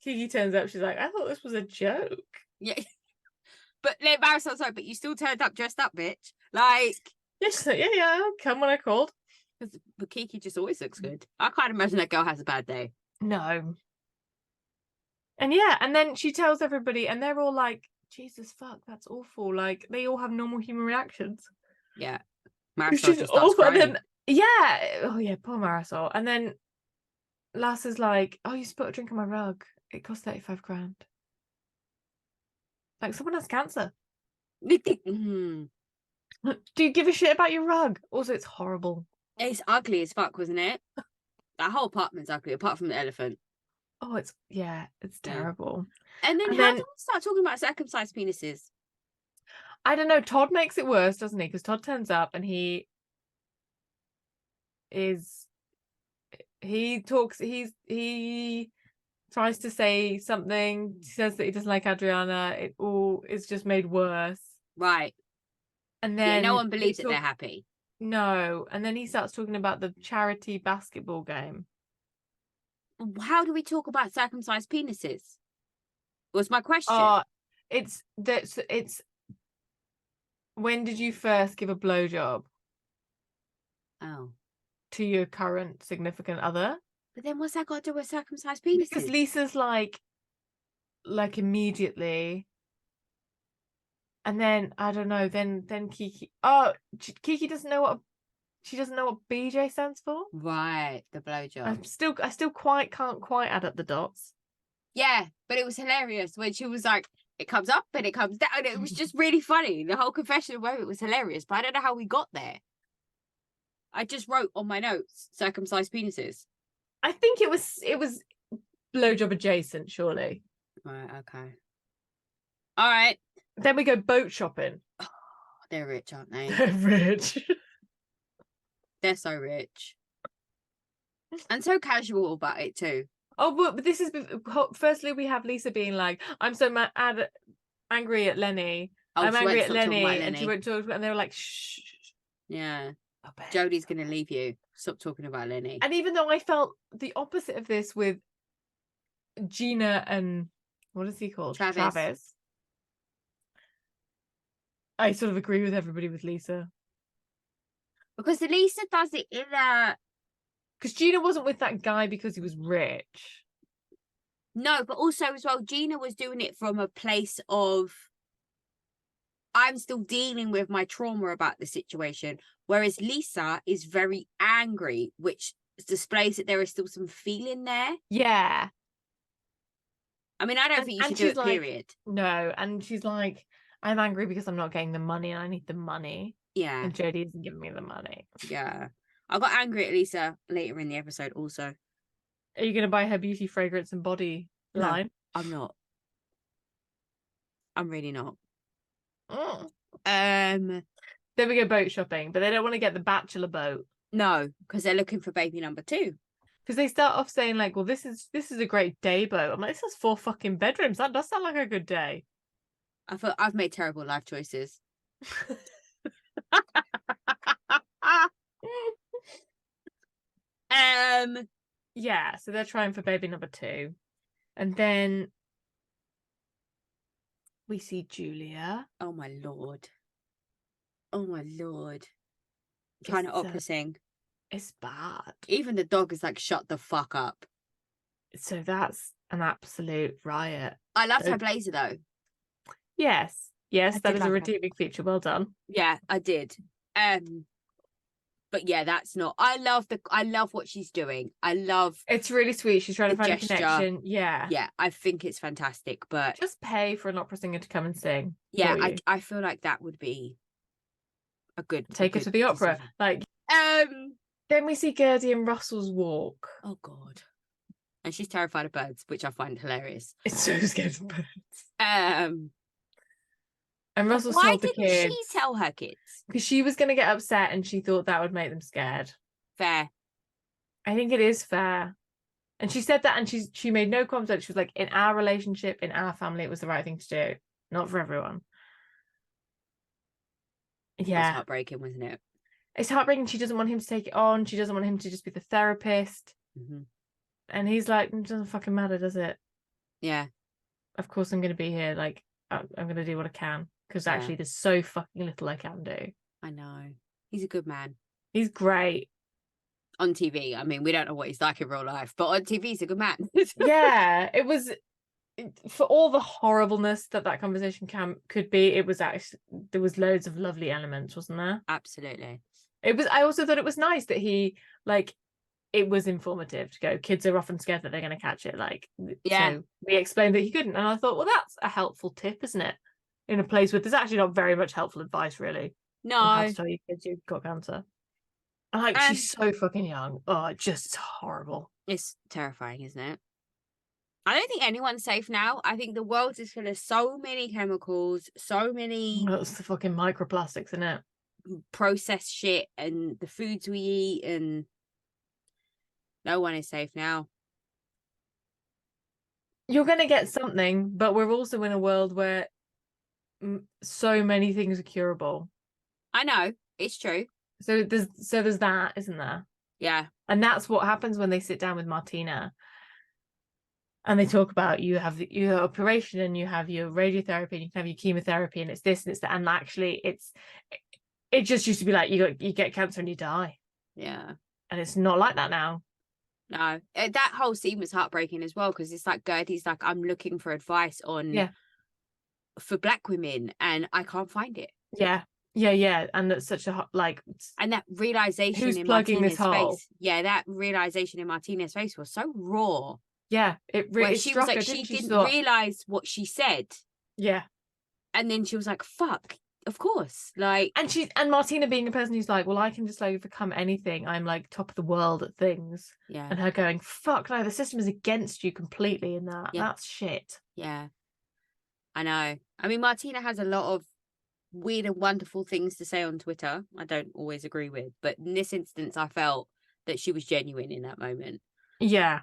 Kiki turns up. She's like, I thought this was a joke. Yeah. But Marisol, sorry, but you still turned up dressed up, bitch. Like, yes, yeah, I'll come when I called. But Kiki just always looks good. I can't imagine that girl has a bad day. No. And yeah, and then she tells everybody, and they're all like, Jesus fuck, that's awful. Like, they all have normal human reactions. Yeah. Marisol just starts crying. And then, yeah. Oh yeah, poor Marisol. And then Lassa's like, oh, you spilled a drink on my rug. It cost 35 grand. Like, someone has cancer. Do you give a shit about your rug? Also, it's horrible. It's ugly as fuck, wasn't it? That whole apartment's ugly, apart from the elephant. Oh, it's terrible. And then how do we start talking about circumcised penises? I don't know. Todd makes it worse, doesn't he? Because Todd turns up and he tries to say something. He says that he doesn't like Adriana. It all is just made worse. Right. And then no one believes that they're happy. No. And then he starts talking about the charity basketball game. How do we talk about circumcised penises? Was my question. It's when did you first give a blowjob? Oh. To your current significant other? But then what's that got to do with circumcised penises? Because Lisa's like immediately. And then I don't know. Then Kiki. Oh, Kiki doesn't know what BJ stands for. Right, the blowjob. I still can't quite add up the dots. Yeah, but it was hilarious when she was like, it comes up and it comes down. It was just really funny. The whole confession of it was hilarious, but I don't know how we got there. I just wrote on my notes circumcised penises. I think it was blowjob adjacent, surely. Right. Okay. All right. Then we go boat shopping. Oh, they're rich, aren't they? They're rich. They're so rich. And so casual about it too. Oh, but this is... Firstly, we have Lisa being like, I'm so angry at Lenny. I'm angry at Lenny. And she won't talk... And they were like, shh. Yeah. Jodie's going to leave you. Stop talking about Lenny. And even though I felt the opposite of this with Gina and... What is he called? Travis. I sort of agree with everybody with Lisa. Because Lisa does it in a... Because Gina wasn't with that guy because he was rich. No, but also as well, Gina was doing it from a place of, I'm still dealing with my trauma about the situation. Whereas Lisa is very angry, which displays that there is still some feeling there. Yeah. I mean, I don't think you should do it, period. No, and she's like, I'm angry because I'm not getting the money and I need the money. Yeah. And Jodie isn't giving me the money. Yeah. I got angry at Lisa later in the episode also. Are you going to buy her beauty fragrance and body line? No, I'm not. I'm really not. Then we go boat shopping, but they don't want to get the bachelor boat. No, because they're looking for baby number 2. Because they start off saying like, well, this is a great day boat. I'm like, this has 4 fucking bedrooms. That does sound like a good day. I thought I've made terrible life choices. Yeah, so they're trying for baby number 2. And then we see Julia. Oh my lord. Trying to opera sing. It's bad. Even the dog is like, shut the fuck up. So that's an absolute riot. I loved her blazer though. Yes, I that did is a like her. redeeming feature. Well done. Yeah, I did. But yeah, that's not. I love what she's doing. I love It's really sweet. She's trying to find gesture. a connection. Yeah. Yeah, I think it's fantastic. But Just pay for an opera singer to come and sing. yeah, for you. I feel like that would be a good Take her to the opera. decision. Like, then we see Gertie and Russell's walk. Oh god. And she's terrified of birds, which I find hilarious. It's so scared of birds. And Russell's why told the didn't kids, she tell her kids? because she was going to get upset and she thought that would make them scared. Fair. I think it is fair. And she said that, and she made no comment. She was like, in our relationship, in our family, it was the right thing to do. Not for everyone. Yeah. It's heartbreaking, wasn't it? It's heartbreaking. She doesn't want him to take it on. She doesn't want him to just be the therapist. Mm-hmm. And he's like, it doesn't fucking matter, does it? Yeah. Of course I'm going to be here. Like, I'm going to do what I can. Because actually, there's so fucking little I can do. I know. He's a good man. He's great. On TV. I mean, we don't know what he's like in real life, but on TV, he's a good man. Yeah, it was... For all the horribleness that conversation could be, it was actually... There was loads of lovely elements, wasn't there? Absolutely. It was... I also thought it was nice that he, like... It was informative to go, kids are often scared that they're going to catch it. Like, yeah. So we explained that he couldn't. And I thought, well, that's a helpful tip, isn't it? In a place where there's actually not very much helpful advice, really. No. On how to tell your kids you've got cancer. And like, she's so fucking young. Oh, it just is horrible. It's terrifying, isn't it? I don't think anyone's safe now. I think the world is full of so many chemicals, so many... Well, it's the fucking microplastics, isn't it? Processed shit and the foods we eat, and no one is safe now. You're going to get something, but we're also in a world where so many things are curable. I know, it's true. So there's that, isn't there? Yeah. And that's what happens when they sit down with Martina. And they talk about you have your operation and you have your radiotherapy and you can have your chemotherapy and it's this and it's that. And actually it just used to be like you get cancer and you die. Yeah. And it's not like that now. No. That whole scene was heartbreaking as well, because it's like Gertie's like, I'm looking for advice on for Black women and I can't find it. Yeah. And that's such a like, and that realization who's in plugging Martina's this hole? face. Yeah, that realization in Martina's face was so raw. Yeah, it really she struck was like, her, she didn't thought... realize what she said. Yeah. And then she was like, fuck, of course. Like, and Martina being a person who's like, well, I can just like overcome anything. I'm like top of the world at things. Yeah. And her going, fuck no, the system is against you completely in that. Yeah. That's shit. Yeah. I know. I mean, Martina has a lot of weird and wonderful things to say on Twitter. I don't always agree with, but in this instance, I felt that she was genuine in that moment. Yeah.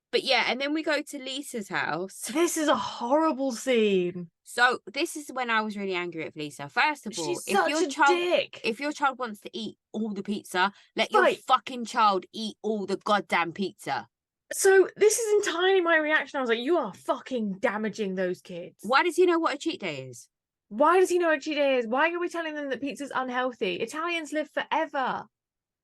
But yeah, and then we go to Lisa's house. This is a horrible scene. So this is when I was really angry at Lisa. First of all, she's such a dick. If your child wants to eat all the pizza, let your fucking child eat all the goddamn pizza. So this is entirely my reaction. I was like, you are fucking damaging those kids. Why does he know what a cheat day is? Why does he know what a cheat day is? Why are we telling them that pizza's unhealthy? Italians live forever.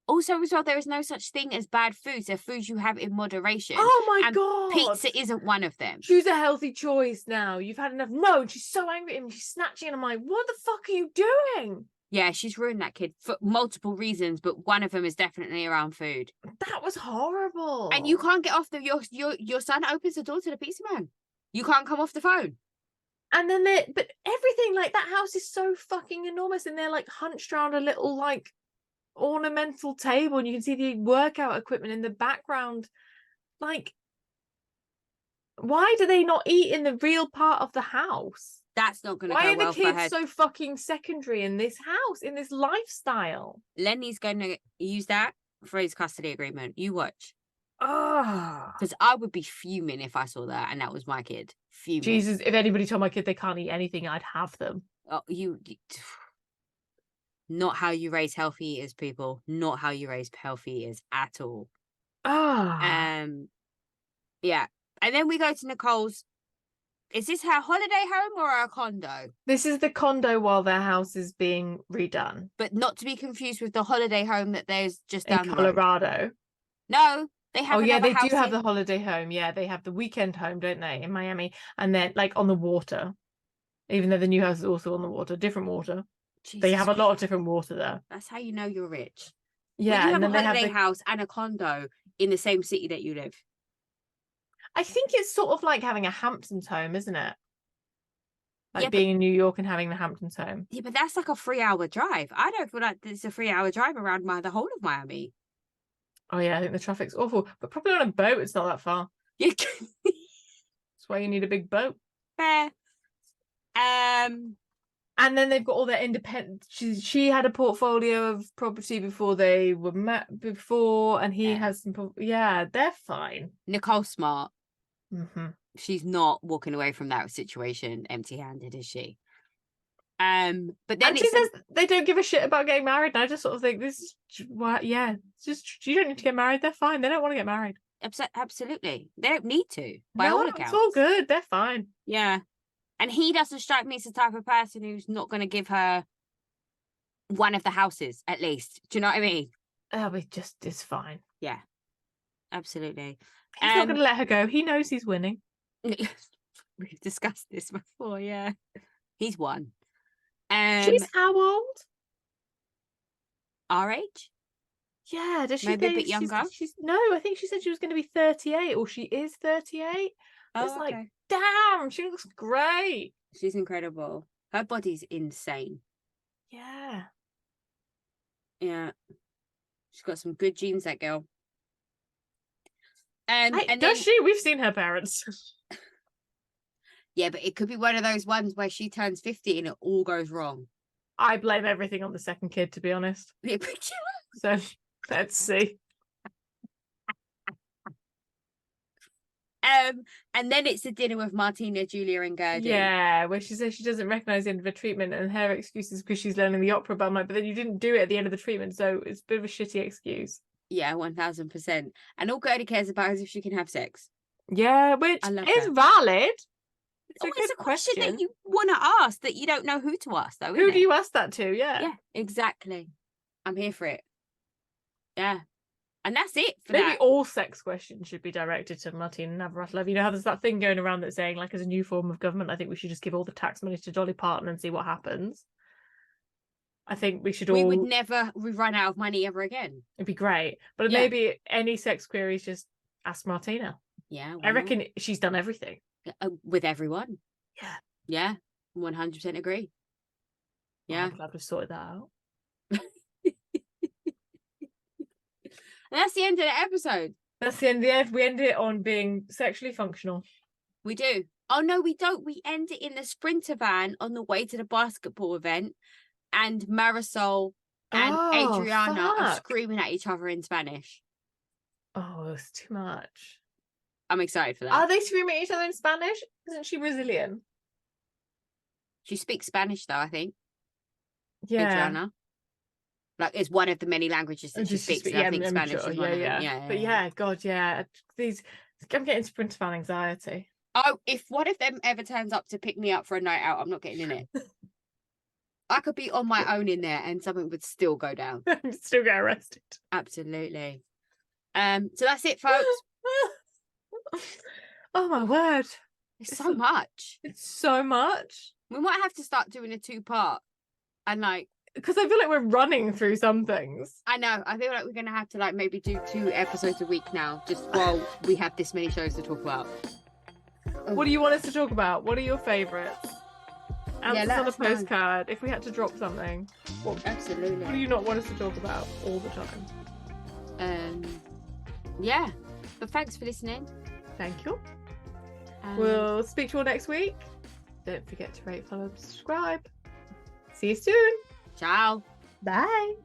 Also, as well, there is no such thing as bad foods. They're foods you have in moderation. Oh my God. Pizza isn't one of them. Choose a healthy choice now. You've had enough. No, and she's so angry at him. She's snatching and I'm like, what the fuck are you doing? Yeah, she's ruined that kid for multiple reasons, but one of them is definitely around food. That was horrible. And you can't get off your son opens the door to the pizza man. You can't come off the phone. And then but everything, like, that house is so fucking enormous and they're like hunched around a little like ornamental table and you can see the workout equipment in the background. Like, why do they not eat in the real part of the house? That's not going to go well for her. Why are the kids so fucking secondary in this house, in this lifestyle? Lenny's going to use that for his custody agreement. You watch. Ah, because I would be fuming if I saw that and that was my kid. Fuming. Jesus, if anybody told my kid they can't eat anything, I'd have them. Oh, not how you raise healthy eaters, people. Not how you raise healthy eaters at all. Ah. Yeah. And then we go to Nicole's Is this her holiday home or her condo? This is the condo while their house is being redone. But not to be confused with the holiday home that there's just In down the road. Colorado. No, they have yeah, another they house do have in... the holiday home. Yeah, they have the weekend home, don't they, in Miami? And then like on the water. Even though the new house is also on the water, different water. They Jesus have a lot of Christ. different water there. That's how you know you're rich. Yeah, Well, you and have then a they have holiday house and a condo in the same city that you live. I think it's sort of like having a Hamptons home, isn't it? Like Yeah, being in New York and having the Hamptons home. Yeah, but that's like a 3-hour drive. I don't feel like it's a 3-hour drive around the whole of Miami. Oh yeah, I think the traffic's awful. But probably on a boat, it's not that far. Yeah. That's why you need a big boat. Fair. And then they've got all their independent. She had a portfolio of property before they were met before, and he has some. Yeah, they're fine. Nicole Smart. Mm-hmm. She's not walking away from that situation empty-handed, is she? But then and she says they don't give a shit about getting married. And I just sort of think this. Yeah, just you don't need to get married. They're fine. They don't want to get married. Absolutely, they don't need to. By all accounts, it's all good. They're fine. Yeah. And he doesn't strike me as the type of person who's not going to give her one of the houses, at least. Do you know what I mean? It's fine. Yeah, absolutely. He's not going to let her go. He knows he's winning. We've discussed this before, yeah. He's won. She's how old? Our age? Yeah, does she maybe a bit younger? No, I think she said she was going to be 38, or she is 38. Oh, it's like, okay. damn, she looks great. She's incredible. Her body's insane. Yeah. Yeah. She's got some good genes, that girl. Does she? We've seen her parents. Yeah, but it could be one of those ones where she turns 50 and it all goes wrong. I blame everything on the second kid, to be honest. So let's see. And then it's the dinner with Martina, Julia, and Gertie. Yeah, where she says she doesn't recognise the end of the treatment, and her excuse is because she's learning the opera. But I'm like, but then you didn't do it at the end of the treatment, so it's a bit of a shitty excuse. Yeah, 1000%. And all Gertie cares about is if she can have sex. Yeah, which is valid. It's a question that you want to ask that you don't know who to ask, though. Who do you ask that to? Yeah, exactly. I'm here for it. Yeah. And that's it for Maybe that. all sex questions should be directed to Martina Navratilova. You know how there's that thing going around that's saying, like, as a new form of government, I think we should just give all the tax money to Dolly Parton and see what happens. I think we would never run out of money ever again. It'd be great. But maybe any sex queries, just ask Martina. Yeah. I reckon she's done everything. With everyone. Yeah. Yeah. 100% agree. Yeah. I'm glad we've sorted that out. And that's the end of the episode. That's the end. We end it on being sexually functional. We do. Oh, no, we don't. We end it in the Sprinter van on the way to the basketball event. And Marisol and Adriana are screaming at each other in Spanish. Oh, it's too much. I'm excited for that. Are they screaming at each other in Spanish? Isn't she Brazilian? She speaks Spanish, though, I think. Yeah. Adriana. Like, it's one of the many languages that she speaks. I think Spanish is one of them. Yeah. But yeah, God, yeah. I'm getting Sprinter van anxiety. Oh, if one of them ever turns up to pick me up for a night out, I'm not getting in it. I could be on my own in there and something would still go down. Still get arrested. Absolutely. So that's it, folks. Oh my word. It's so much. It's so much. We might have to start doing a 2-part. And like, because I feel like we're running through some things. I know. I feel like we're going to have to like maybe do 2 episodes a week now, just while we have this many shows to talk about. What do you want us to talk about? What are your favourites? Answers on a postcard. If we had to drop something. Absolutely. What do you not want us to talk about all the time? Yeah. But thanks for listening. Thank you. We'll speak to you all next week. Don't forget to rate, follow, subscribe. See you soon. Ciao. Bye.